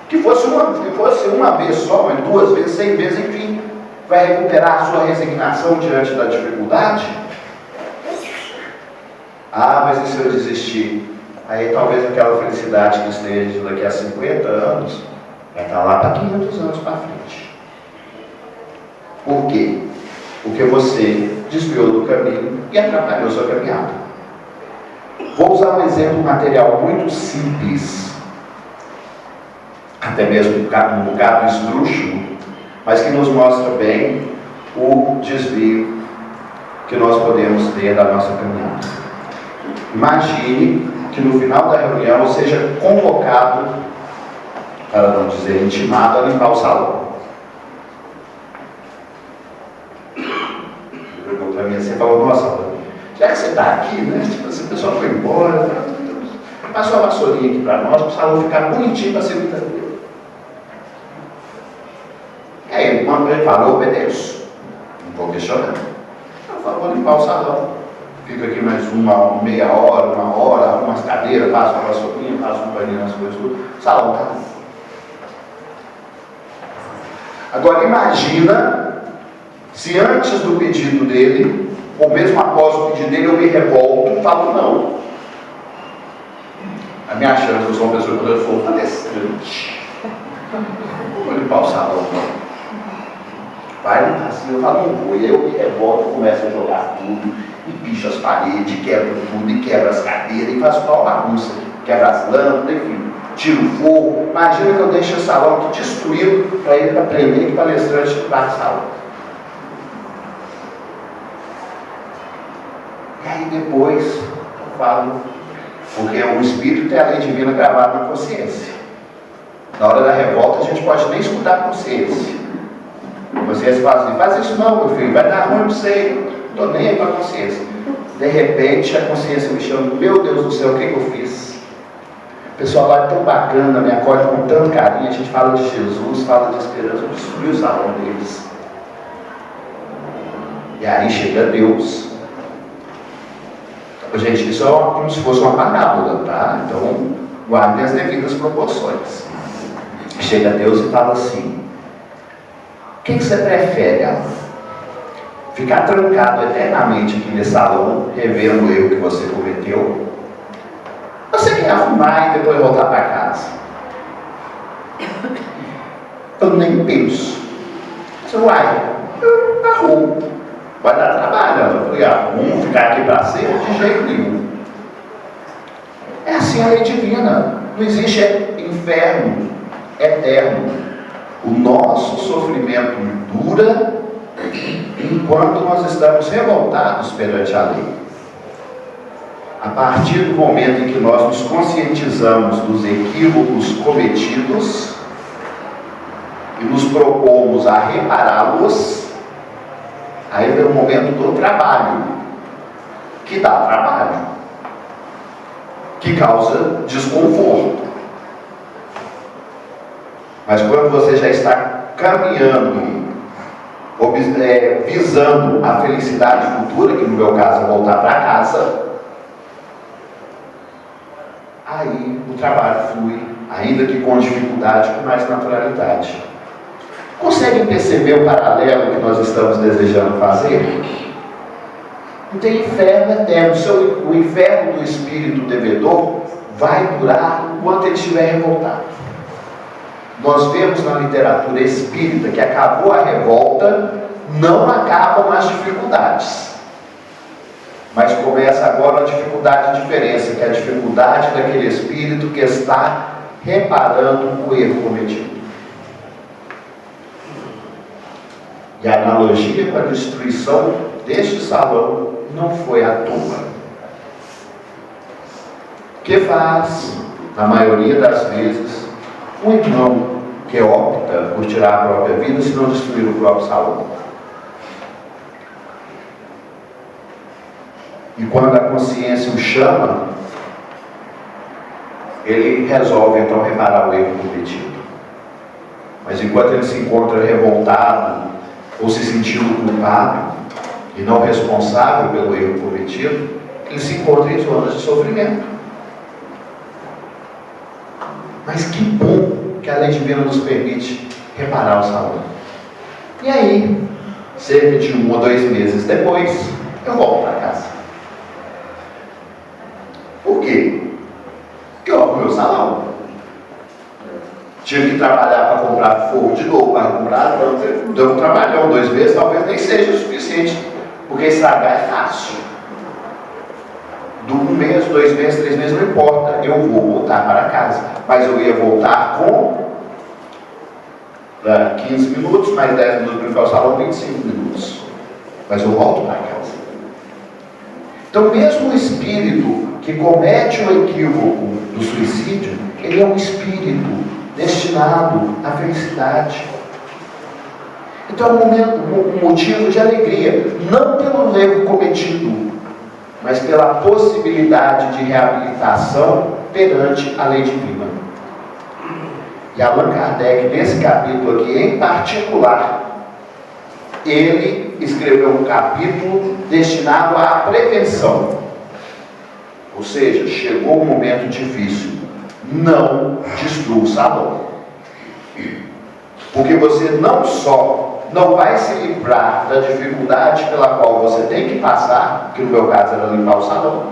Que fosse uma vez só, mas 2 vezes, 100 vezes, enfim, vai recuperar a sua resignação diante da dificuldade. Mas e se eu desistir? Aí talvez aquela felicidade que esteja daqui a 50 anos vai estar lá para 500 anos para frente. Por quê? Porque você desviou do caminho e atrapalhou sua caminhada. Vou usar um exemplo material muito simples, até mesmo um bocado esdrúxulo, mas que nos mostra bem o desvio que nós podemos ter da nossa caminhada. Imagine que no final da reunião eu seja convocado, para não dizer intimado, a limpar o salão. Ele perguntou para mim assim, falou: nossa, já que você está aqui, né? Tipo, essa pessoa foi embora, passou a vassourinha aqui para nós, para o salão ficar bonitinho para ser muito. Aí ele falou: eu obedeço, não vou questionar. Eu falo: vou limpar o salão, fico aqui mais meia hora, 1 hora, arrumo as cadeiras, passo uma vassourinha, passo um paninho nas coisas, tudo. O salão está limpo. Agora imagina se antes do pedido dele, ou mesmo após o pedido dele, eu me revolto e falo: não. A minha chance, eu sou uma pessoa que eu for palestrante, vou limpar o salão. Vai limpar assim, eu falo: não vou. E aí eu me revolto, começo a jogar tudo, e picho as paredes, quebro tudo, e quebro as cadeiras, e faço uma bagunça, quebro as lâmpadas, enfim, tiro o fogo. Imagina que eu deixo o salão aqui destruído para ele aprender que palestrante limpar o salão. E aí depois eu falo, porque o Espírito tem a lei divina gravada na consciência. Na hora da revolta a gente pode nem escutar a consciência. A consciência fala assim: faz isso não, meu filho, vai dar ruim para você, não estou nem aí para a consciência. De repente a consciência me chama: meu Deus do céu, o que eu fiz? O pessoal lá é tão bacana, me acolhe com tanto carinho, a gente fala de Jesus, fala de esperança, eu destruí o salão deles. E aí chega Deus. Gente, isso é como se fosse uma parábola, tá? Então, guardem as devidas proporções. Chega Deus e fala assim: o que você prefere, Alan? Ficar trancado eternamente aqui nesse salão, revendo o erro que você cometeu? Você quer arrumar e depois voltar para casa? Eu nem penso. Eu arrumo. Vai dar trabalho. Eu falei, arrumo, ficar aqui para sempre? De jeito nenhum. É assim a lei divina. Não existe inferno eterno. O nosso sofrimento dura enquanto nós estamos revoltados perante a lei. A partir do momento em que nós nos conscientizamos dos equívocos cometidos e nos propomos a repará-los, aí vem o momento do trabalho, que dá trabalho, que causa desconforto. Mas quando você já está caminhando, visando a felicidade futura, que no meu caso é voltar para casa, aí o trabalho flui, ainda que com dificuldade, com mais naturalidade. Conseguem perceber o paralelo que nós estamos desejando fazer? Não tem inferno eterno. O inferno do espírito devedor vai durar enquanto ele estiver revoltado. Nós vemos na literatura espírita que acabou a revolta, não acabam as dificuldades. Mas começa agora a dificuldade de diferença, que é a dificuldade daquele espírito que está reparando o erro cometido. E a analogia com a destruição deste salão não foi à toa. O que faz, na maioria das vezes, um irmão que opta por tirar a própria vida se não destruir o próprio salão? E quando a consciência o chama, ele resolve então reparar o erro cometido. Mas enquanto ele se encontra revoltado ou se sentindo culpado e não responsável pelo erro cometido, ele se encontra em zonas de sofrimento. Mas que bom que a lei divina nos permite reparar o salão. E aí, cerca de 1 ou 2 meses depois, eu volto para casa. Por quê? Porque eu arrumo meu salão. Tive que trabalhar para comprar fogo de novo, para comprar, deu um trabalhão, 2 meses, talvez nem seja o suficiente, porque estragar é fácil. Do 1 mês, 2 meses, 3 meses, não importa, eu vou voltar para casa. Mas eu ia voltar com 15 minutos, mais 10 minutos para ir ao salão, 25 minutos. Mas eu volto para casa. Então, mesmo o espírito que comete o equívoco do suicídio, ele é um espírito destinado à felicidade. Então é um motivo de alegria, não pelo erro cometido, mas pela possibilidade de reabilitação perante a lei divina. E Allan Kardec, nesse capítulo aqui em particular, ele escreveu um capítulo destinado à prevenção. Ou seja, chegou um momento difícil, não destrua o salão. Porque você não só não vai se livrar da dificuldade pela qual você tem que passar, que no meu caso era limpar o salão,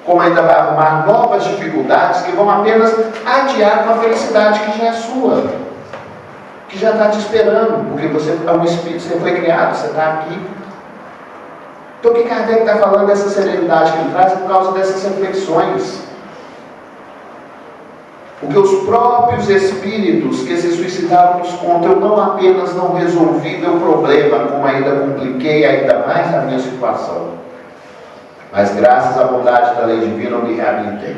como ainda vai arrumar novas dificuldades que vão apenas adiar uma felicidade que já é sua, que já está te esperando, porque você é um espírito, você foi criado, você está aqui. Então o que Kardec está falando dessa serenidade que ele traz é por causa dessas reflexões. Porque os próprios espíritos que se suicidaram nos contam: eu não apenas não resolvi meu problema, como ainda compliquei ainda mais a minha situação, mas graças à bondade da lei divina eu me reabilitei.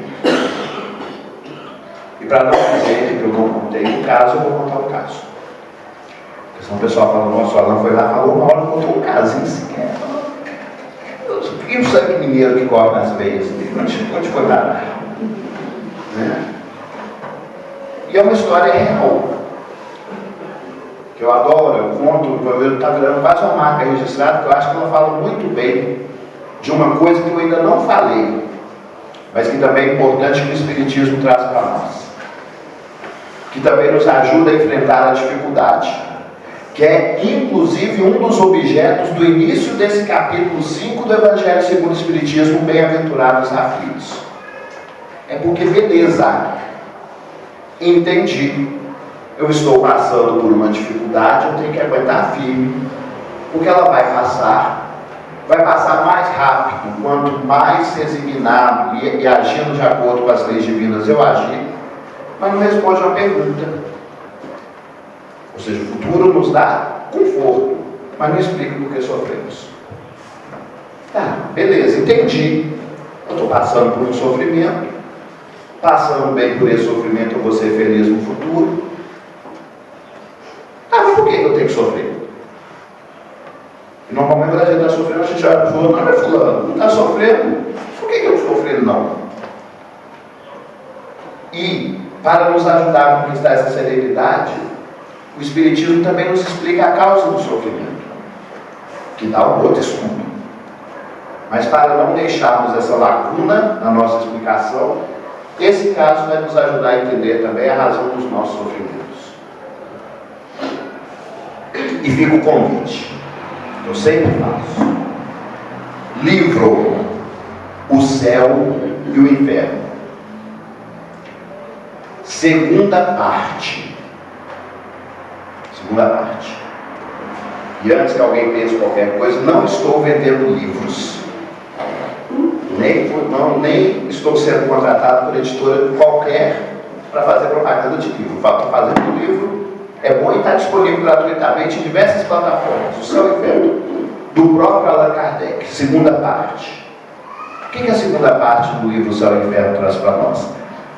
E para não dizer que eu não contei o caso, eu vou contar o caso. Porque senão o pessoal fala: nossa, o Alan foi lá, falou uma hora, contou o casinho sequer. E o sangue mineiro que corre nas veias dele? Onde foi parar? Né? E é uma história real, que eu adoro, eu conto, está virando quase uma marca registrada, que eu acho que ela fala muito bem de uma coisa que eu ainda não falei, mas que também é importante que o Espiritismo traz para nós, que também nos ajuda a enfrentar a dificuldade, que é inclusive um dos objetos do início desse capítulo 5 do Evangelho segundo o Espiritismo, Bem-aventurados aflitos. É porque, beleza, entendi, eu estou passando por uma dificuldade, eu tenho que aguentar firme, porque ela vai passar mais rápido, quanto mais resignado e agindo de acordo com as leis divinas eu agir, mas não responde uma pergunta. Ou seja, o futuro nos dá conforto, mas não explica por que sofremos. Tá, beleza, entendi. Eu estou passando por um sofrimento, passando bem por esse sofrimento eu vou ser feliz no futuro. Ah, mas por que eu tenho que sofrer? E normalmente quando a gente está sofrendo, a gente olha para o fulano, não, mas fulano, não está sofrendo, por que eu não estou sofrendo não? E, para nos ajudar a conquistar essa serenidade, o Espiritismo também nos explica a causa do sofrimento, que dá um outro estudo. Mas para não deixarmos essa lacuna na nossa explicação, esse caso vai nos ajudar a entender também a razão dos nossos sofrimentos. E fica o convite, eu sempre faço: livro o céu e o inferno. Segunda parte. E antes que alguém pense qualquer coisa, não estou vendendo livros. Nem estou sendo contratado por editora qualquer para fazer propaganda de livro. Para fazer um livro é bom e está disponível gratuitamente em diversas plataformas. O Céu e o Inferno, do próprio Allan Kardec, segunda parte. O que a segunda parte do livro O Céu e o Inferno traz para nós?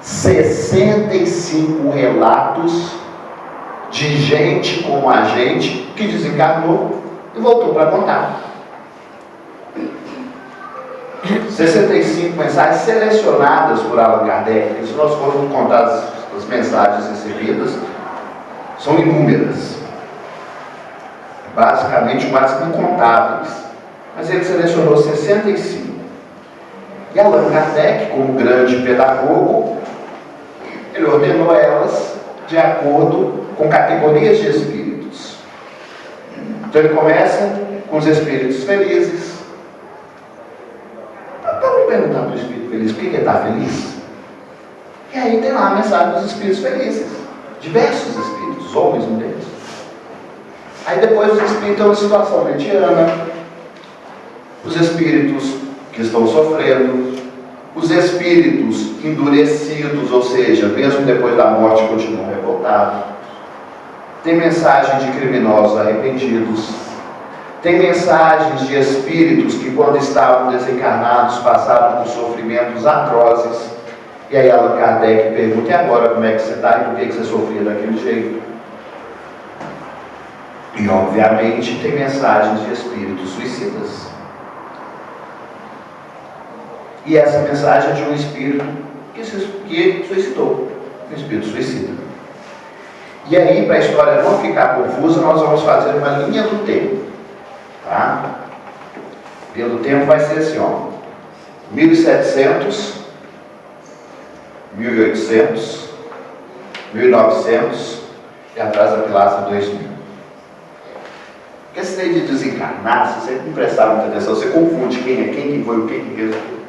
65 relatos de gente como a gente que desencarnou e voltou para contar. 65 mensagens selecionadas por Allan Kardec. Se nós formos contar as mensagens recebidas, são inúmeras, basicamente quase incontáveis, mas ele selecionou 65. E Allan Kardec, como grande pedagogo, ele ordenou elas de acordo com categorias de espíritos. Então ele começa com os espíritos felizes. Vamos perguntar para o espírito feliz por que ele está feliz? E aí tem lá a mensagem dos espíritos felizes, diversos espíritos, homens e mulheres. Aí depois os espíritos estão em situação mediana, os espíritos que estão sofrendo, os espíritos endurecidos, ou seja, mesmo depois da morte continuam revoltados. Tem mensagem de criminosos arrependidos. Tem mensagens de espíritos que, quando estavam desencarnados, passaram por sofrimentos atrozes. E aí Allan Kardec pergunta: e agora como é que você está e por que você sofria daquele jeito? E obviamente tem mensagens de espíritos suicidas. E essa mensagem é de um espírito que suicidou, um espírito suicida. E aí, para a história não ficar confusa, nós vamos fazer uma linha do tempo. Tá? A linha do tempo vai ser assim, ó: 1700, 1800, 1900 e atrás da pilastra 2000. Porque esse daí de desencarnar, se você não prestar muita atenção, você confunde quem é quem foi o que fez o que.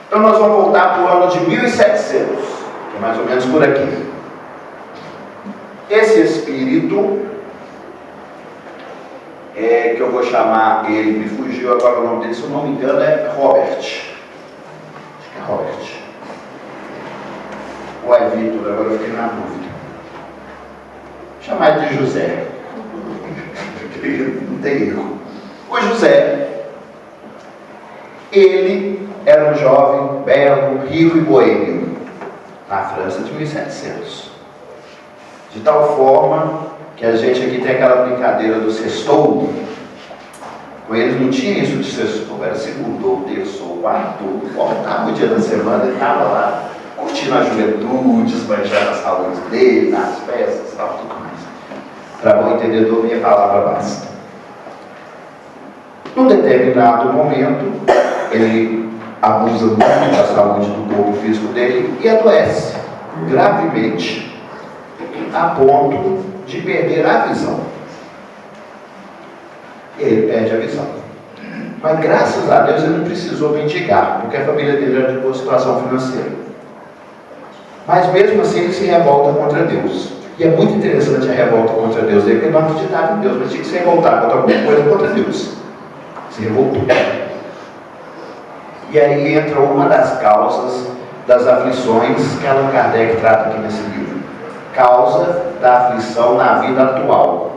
Então nós vamos voltar para o ano de 1700, que é mais ou menos por aqui. Esse espírito, que eu vou chamar ele, me fugiu agora o nome dele, se eu não me engano é Robert. Acho que é Robert. Ou é Vitor, agora eu fiquei na dúvida. Vou chamar ele de José. Não tem erro. O José, ele era um jovem, belo, rico e boêmio, na França de 1700. De tal forma que a gente aqui tem aquela brincadeira do sextou. Com eles não tinha isso de sextou, era segundo, terçou, quarto, voltava o dia da semana, ele estava lá curtindo a juventude, esbanjando as saúdes dele, nas festas, tal, tudo mais. Para bom entendedor, minha palavra basta. Num determinado momento, ele abusa muito da saúde do corpo físico dele e adoece gravemente, a ponto de perder a visão. Ele perde a visão. Mas graças a Deus ele não precisou mendigar, porque a família dele era de boa situação financeira. Mas mesmo assim ele se revolta contra Deus. E é muito interessante a revolta contra Deus dele, porque ele não acreditava em Deus, mas tinha que se revoltar contra alguma coisa contra Deus. Se revoltou. E aí entra uma das causas das aflições que Allan Kardec trata aqui nesse livro. Causa da aflição na vida atual.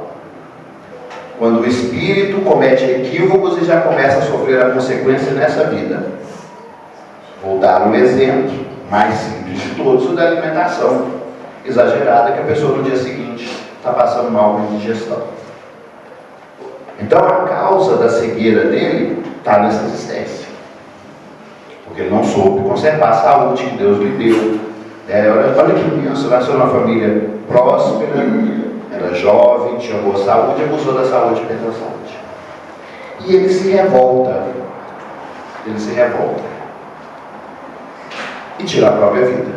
Quando o espírito comete equívocos e já começa a sofrer a consequência nessa vida. Vou dar um exemplo mais simples de todos, o da alimentação exagerada, que a pessoa no dia seguinte está passando mal com indigestão. Então a causa da cegueira dele está nessa existência. Porque ele não soube conservar a saúde que Deus lhe deu. Olha que criança, nasceu numa família próspera, era jovem, tinha boa saúde, abusou da saúde e perdeu a saúde. E ele se revolta. Ele se revolta. E tira a própria vida.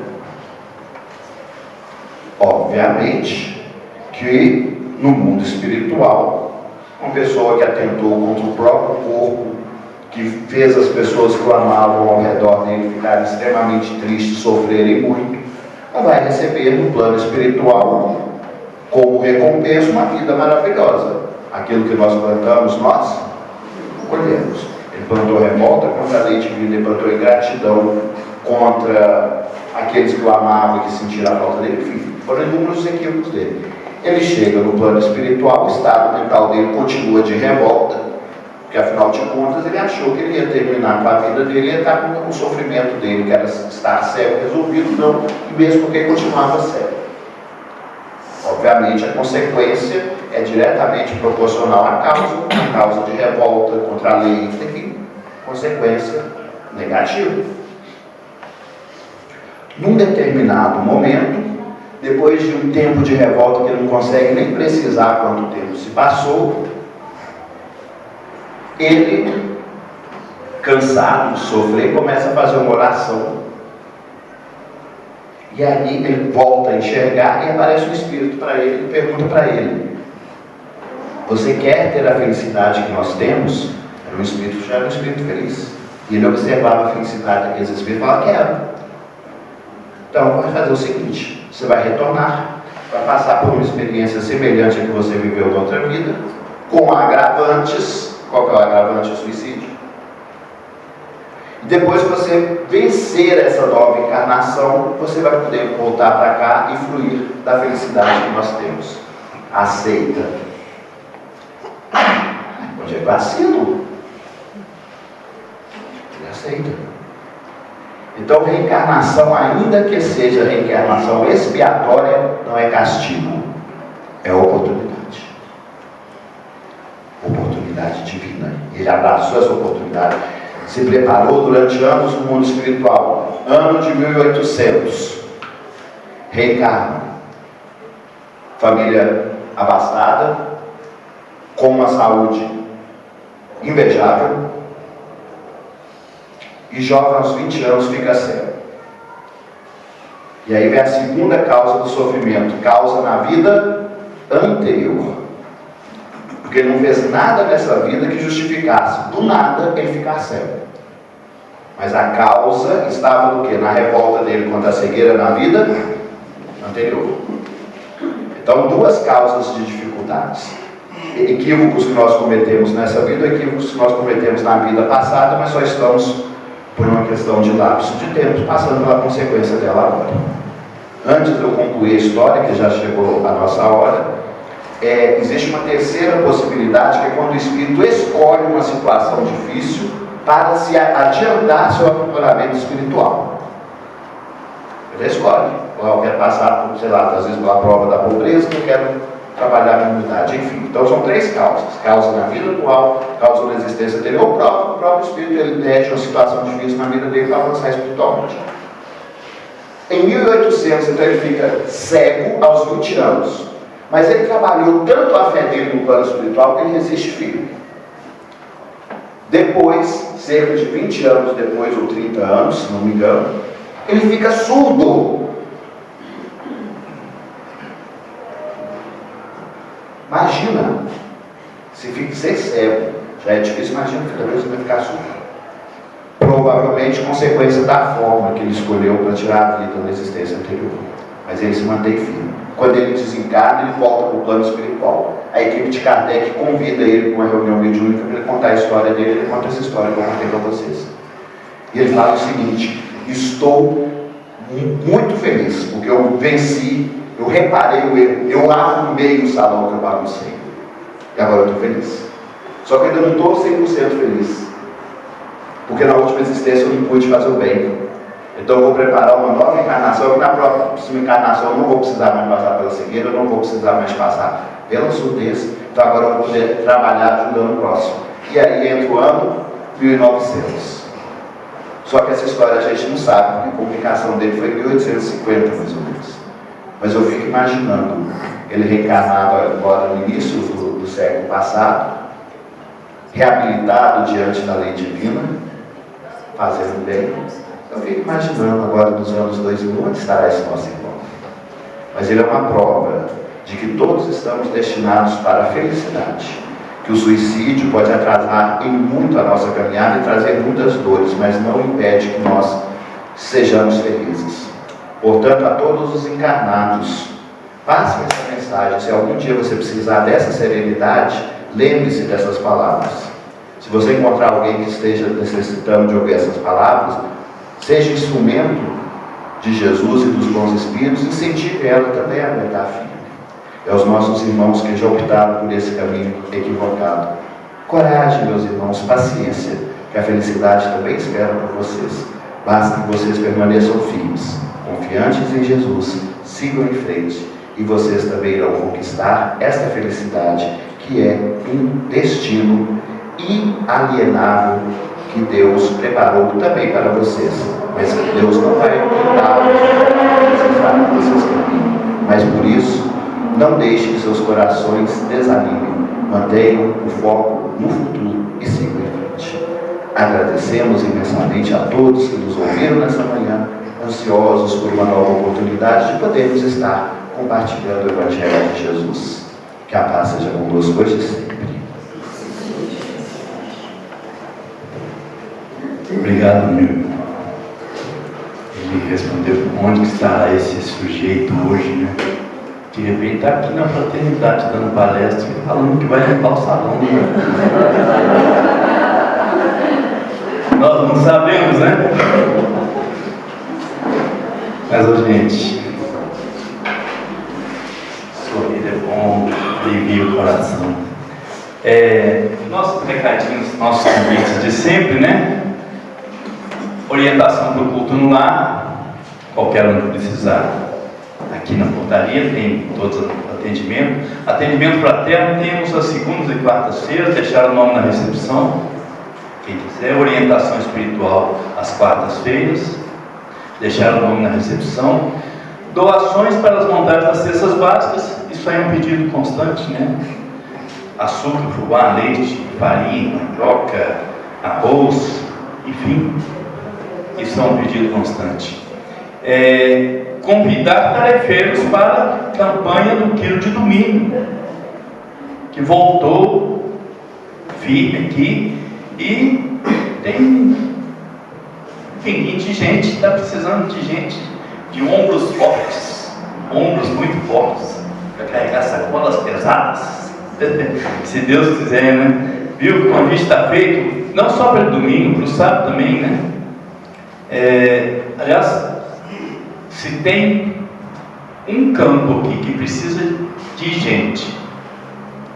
Obviamente que no mundo espiritual, uma pessoa que atentou contra o próprio corpo, que fez as pessoas que o amavam ao redor dele ficarem extremamente tristes, sofrerem muito, ela vai receber no plano espiritual, como recompensa, uma vida maravilhosa. Aquilo que nós plantamos, nós colhemos. Ele plantou revolta contra a lei divina, ele plantou ingratidão contra aqueles que o amavam e que sentiram a falta dele. Enfim, foram inúmeros equívocos dele. Ele chega no plano espiritual, o estado mental dele continua de revolta, porque afinal de contas ele achou que ele ia terminar com a vida dele e ia estar com o sofrimento dele, que era estar cego, resolvido, não, e mesmo porque ele continuava cego. Obviamente a consequência é diretamente proporcional à causa de revolta contra a lei, enfim, consequência negativa. Num determinado momento, depois de um tempo de revolta que ele não consegue nem precisar quanto tempo se passou, ele, cansado de sofrer, começa a fazer uma oração. E aí ele volta a enxergar e aparece um espírito para ele e pergunta para ele: você quer ter a felicidade que nós temos? Era um espírito, já era um espírito feliz. E ele observava a felicidade daqueles espíritos e falava: quero. Então vai fazer o seguinte: você vai retornar, vai passar por uma experiência semelhante à que você viveu na outra vida, com agravantes. Qual que é o agravante? O suicídio. E depois que você vencer essa nova encarnação, você vai poder voltar para cá e fruir da felicidade que nós temos. Aceita. Onde é vacilo? Ele aceita. Então, reencarnação, ainda que seja reencarnação expiatória, não é castigo, é oportunidade. Oportunidade divina. Ele abraçou essa oportunidade, se preparou durante anos no mundo espiritual. Ano de 1800, reencarna. Família abastada, com uma saúde invejável, e jovem aos 20 anos fica cego. E aí vem a segunda causa do sofrimento, causa na vida anterior. Porque ele não fez nada nessa vida que justificasse, do nada, ele ficar cego. Mas a causa estava no quê? Na revolta dele contra a cegueira na vida anterior. Então, duas causas de dificuldades. Equívocos que nós cometemos nessa vida, equívocos que nós cometemos na vida passada, mas só estamos, por uma questão de lapso de tempo, passando pela consequência dela agora. Antes de eu concluir a história, que já chegou a nossa hora, existe uma terceira possibilidade, que é quando o espírito escolhe uma situação difícil para se adiantar seu aprimoramento espiritual. Ele escolhe. Eu quero passar, sei lá, às vezes pela prova da pobreza, que eu quero trabalhar a minha humildade, enfim. Então são três causas: causa na vida atual, causa na existência anterior. O próprio espírito, ele elege uma situação difícil na vida dele para avançar espiritualmente. Em 1800, então, ele fica cego aos 20 anos. Mas ele trabalhou tanto a fé dele no plano espiritual que ele resiste firme. Depois, cerca de 20 anos depois, ou 30 anos, se não me engano, ele fica surdo. Imagina, se fica ser cego, já é difícil, imagina que talvez ele vai ficar surdo. Provavelmente consequência da forma que ele escolheu para tirar a vida na existência anterior. Mas ele se mantém firme. Quando ele desencarna, ele volta para o plano espiritual. A equipe de Kardec convida ele para uma reunião mediúnica para ele contar a história dele. Ele conta essa história que eu contei para vocês. E ele fala o seguinte: estou muito feliz, porque eu venci, eu reparei o erro, eu arrumei o salão que eu baguncei. E agora eu estou feliz. Só que eu ainda não estou 100% feliz, porque na última existência eu não pude fazer o bem. Então eu vou preparar uma nova encarnação, que na próxima encarnação eu não vou precisar mais passar pela cegueira, eu não vou precisar mais passar pela surdez. Então agora eu vou poder trabalhar ajudando o próximo. E aí entra o ano 1900. Só que essa história a gente não sabe, porque a publicação dele foi em 1850 mais ou menos. Mas eu fico imaginando ele reencarnado agora no início do século passado, reabilitado diante da lei divina, fazendo bem. Eu fico imaginando agora nos anos 2000 onde estará esse nosso irmão. Mas ele é uma prova de que todos estamos destinados para a felicidade. Que o suicídio pode atrasar em muito a nossa caminhada e trazer muitas dores, mas não impede que nós sejamos felizes. Portanto, a todos os encarnados, passe essa mensagem. Se algum dia você precisar dessa serenidade, lembre-se dessas palavras. Se você encontrar alguém que esteja necessitando de ouvir essas palavras, seja instrumento de Jesus e dos bons espíritos, incentive ela também a aguentar firme. É os nossos irmãos que já optaram por esse caminho equivocado. Coragem, meus irmãos, paciência, que a felicidade também espera por vocês. Basta que vocês permaneçam firmes, confiantes em Jesus, sigam em frente, e vocês também irão conquistar esta felicidade, que é um destino inalienável que Deus preparou também para vocês. Mas Deus não vai precisar que vocês caminhem. Mas por isso, não deixe que seus corações desanimem. Mantenham o foco no futuro e sigam em frente. Agradecemos imensamente a todos que nos ouviram nessa manhã, ansiosos por uma nova oportunidade de podermos estar compartilhando o Evangelho de Jesus. Que a paz seja conosco hoje e sempre. Obrigado, meu irmão. Ele respondeu: onde estará esse sujeito hoje, né? De repente está aqui na fraternidade dando palestra, falando que vai limpar o salão, né? Nós não sabemos, né? Mas, ô, gente, sorrir é bom, alivia o coração. Nossos recadinhos, nossos convites de sempre, né? Orientação para o culto no lar, qualquer um que precisar. Aqui na portaria tem todos os atendimentos. Atendimento fraterno temos as segundas e quartas-feiras, deixar o nome na recepção. Quem quiser, orientação espiritual às quartas-feiras, deixar o nome na recepção. Doações para as montagens das cestas básicas, isso aí é um pedido constante, né? Açúcar, fubá, leite, farinha, mandioca, arroz, enfim, isso é um pedido constante. Convidar tarefeiros para a campanha do quilo de domingo, que voltou firme aqui, e tem gente, está precisando de gente de ombros fortes, ombros muito fortes, para carregar sacolas pesadas, se Deus quiser, né? Viu que o convite está feito, não só para o domingo, para o sábado também, né? Aliás, se tem um campo aqui que precisa de gente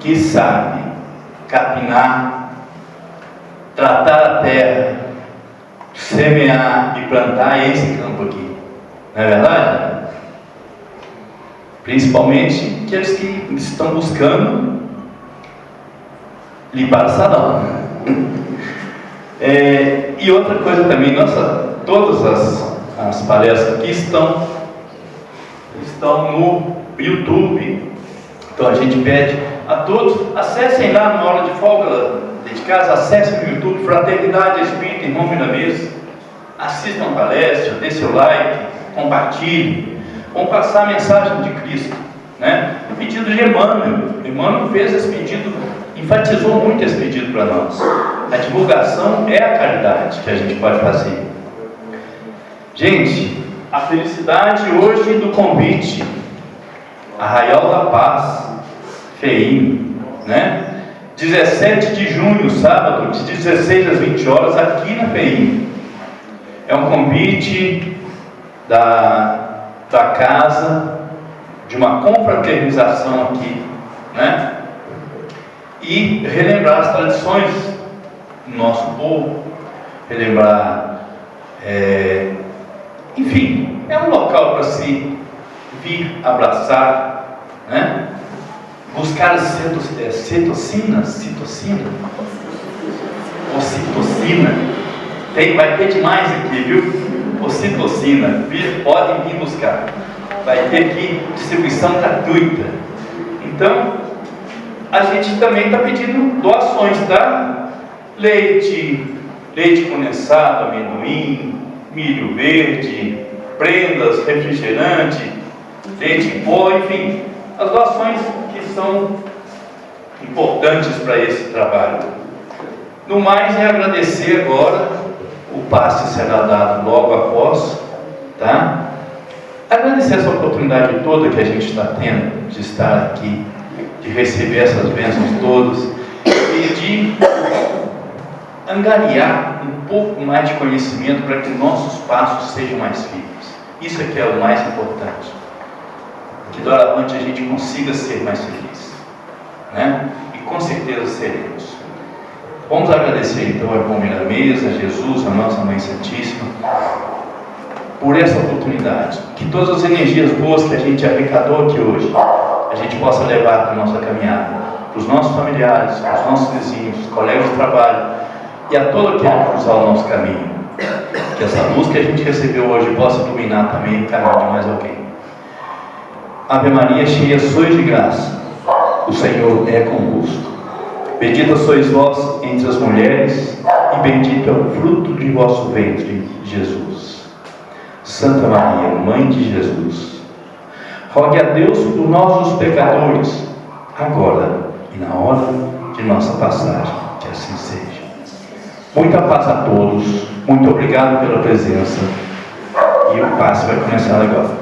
que sabe capinar, tratar a terra, semear e plantar, é esse campo aqui, não é verdade? Principalmente aqueles que estão buscando limpar o salão. E outra coisa também, todas as palestras aqui estão no YouTube. Então a gente pede a todos, acessem lá na hora de folga, de casa, acessem no YouTube, Fraternidade Espírita Irmão Milanês, assistam a palestra, dê seu like, compartilhe, vamos passar a mensagem de Cristo, né? O pedido de Emmanuel fez esse pedido, enfatizou muito esse pedido para nós. A divulgação é a caridade que a gente pode fazer. Gente, a felicidade hoje do convite, Arraial da Paz, FEIM, né? 17 de junho, sábado, de 16 às 20 horas, aqui na FEIM. É um convite da casa, de uma confraternização aqui, né? E relembrar as tradições do nosso povo, relembrar, enfim, é um local para se vir abraçar, né? Buscar ocitocina, vai ter demais aqui, viu? Ocitocina, podem vir buscar, vai ter aqui distribuição gratuita. Então, a gente também está pedindo doações, tá? Leite condensado, amendoim, milho verde, prendas, refrigerante, leite em pó, enfim, as doações que são importantes para esse trabalho. No mais, é agradecer agora, o passe será dado logo após, tá? Agradecer essa oportunidade toda que a gente está tendo de estar aqui, de receber essas bênçãos todas e de angariar um pouco mais de conhecimento para que nossos passos sejam mais firmes. Isso é que é o mais importante. Que doravante a gente consiga ser mais feliz, né? E com certeza seremos. Vamos agradecer então ao Irmão Milanês, a Jesus, a nossa Mãe Santíssima, por essa oportunidade. Que todas as energias boas que a gente arrecadou aqui hoje, a gente possa levar para a nossa caminhada, para os nossos familiares, para os nossos vizinhos, os colegas de trabalho e a todo aquele que cruzar o nosso caminho. Que essa luz que a gente recebeu hoje possa iluminar também o caminho de mais alguém. Ave Maria, cheia sois de graça, o Senhor é convosco. Bendita sois vós entre as mulheres, e bendito é o fruto de vosso ventre, Jesus. Santa Maria, Mãe de Jesus, rogue a Deus por nós os pecadores, agora e na hora de nossa passagem, que assim seja. Muita paz a todos, muito obrigado pela presença, e o passe vai começar agora.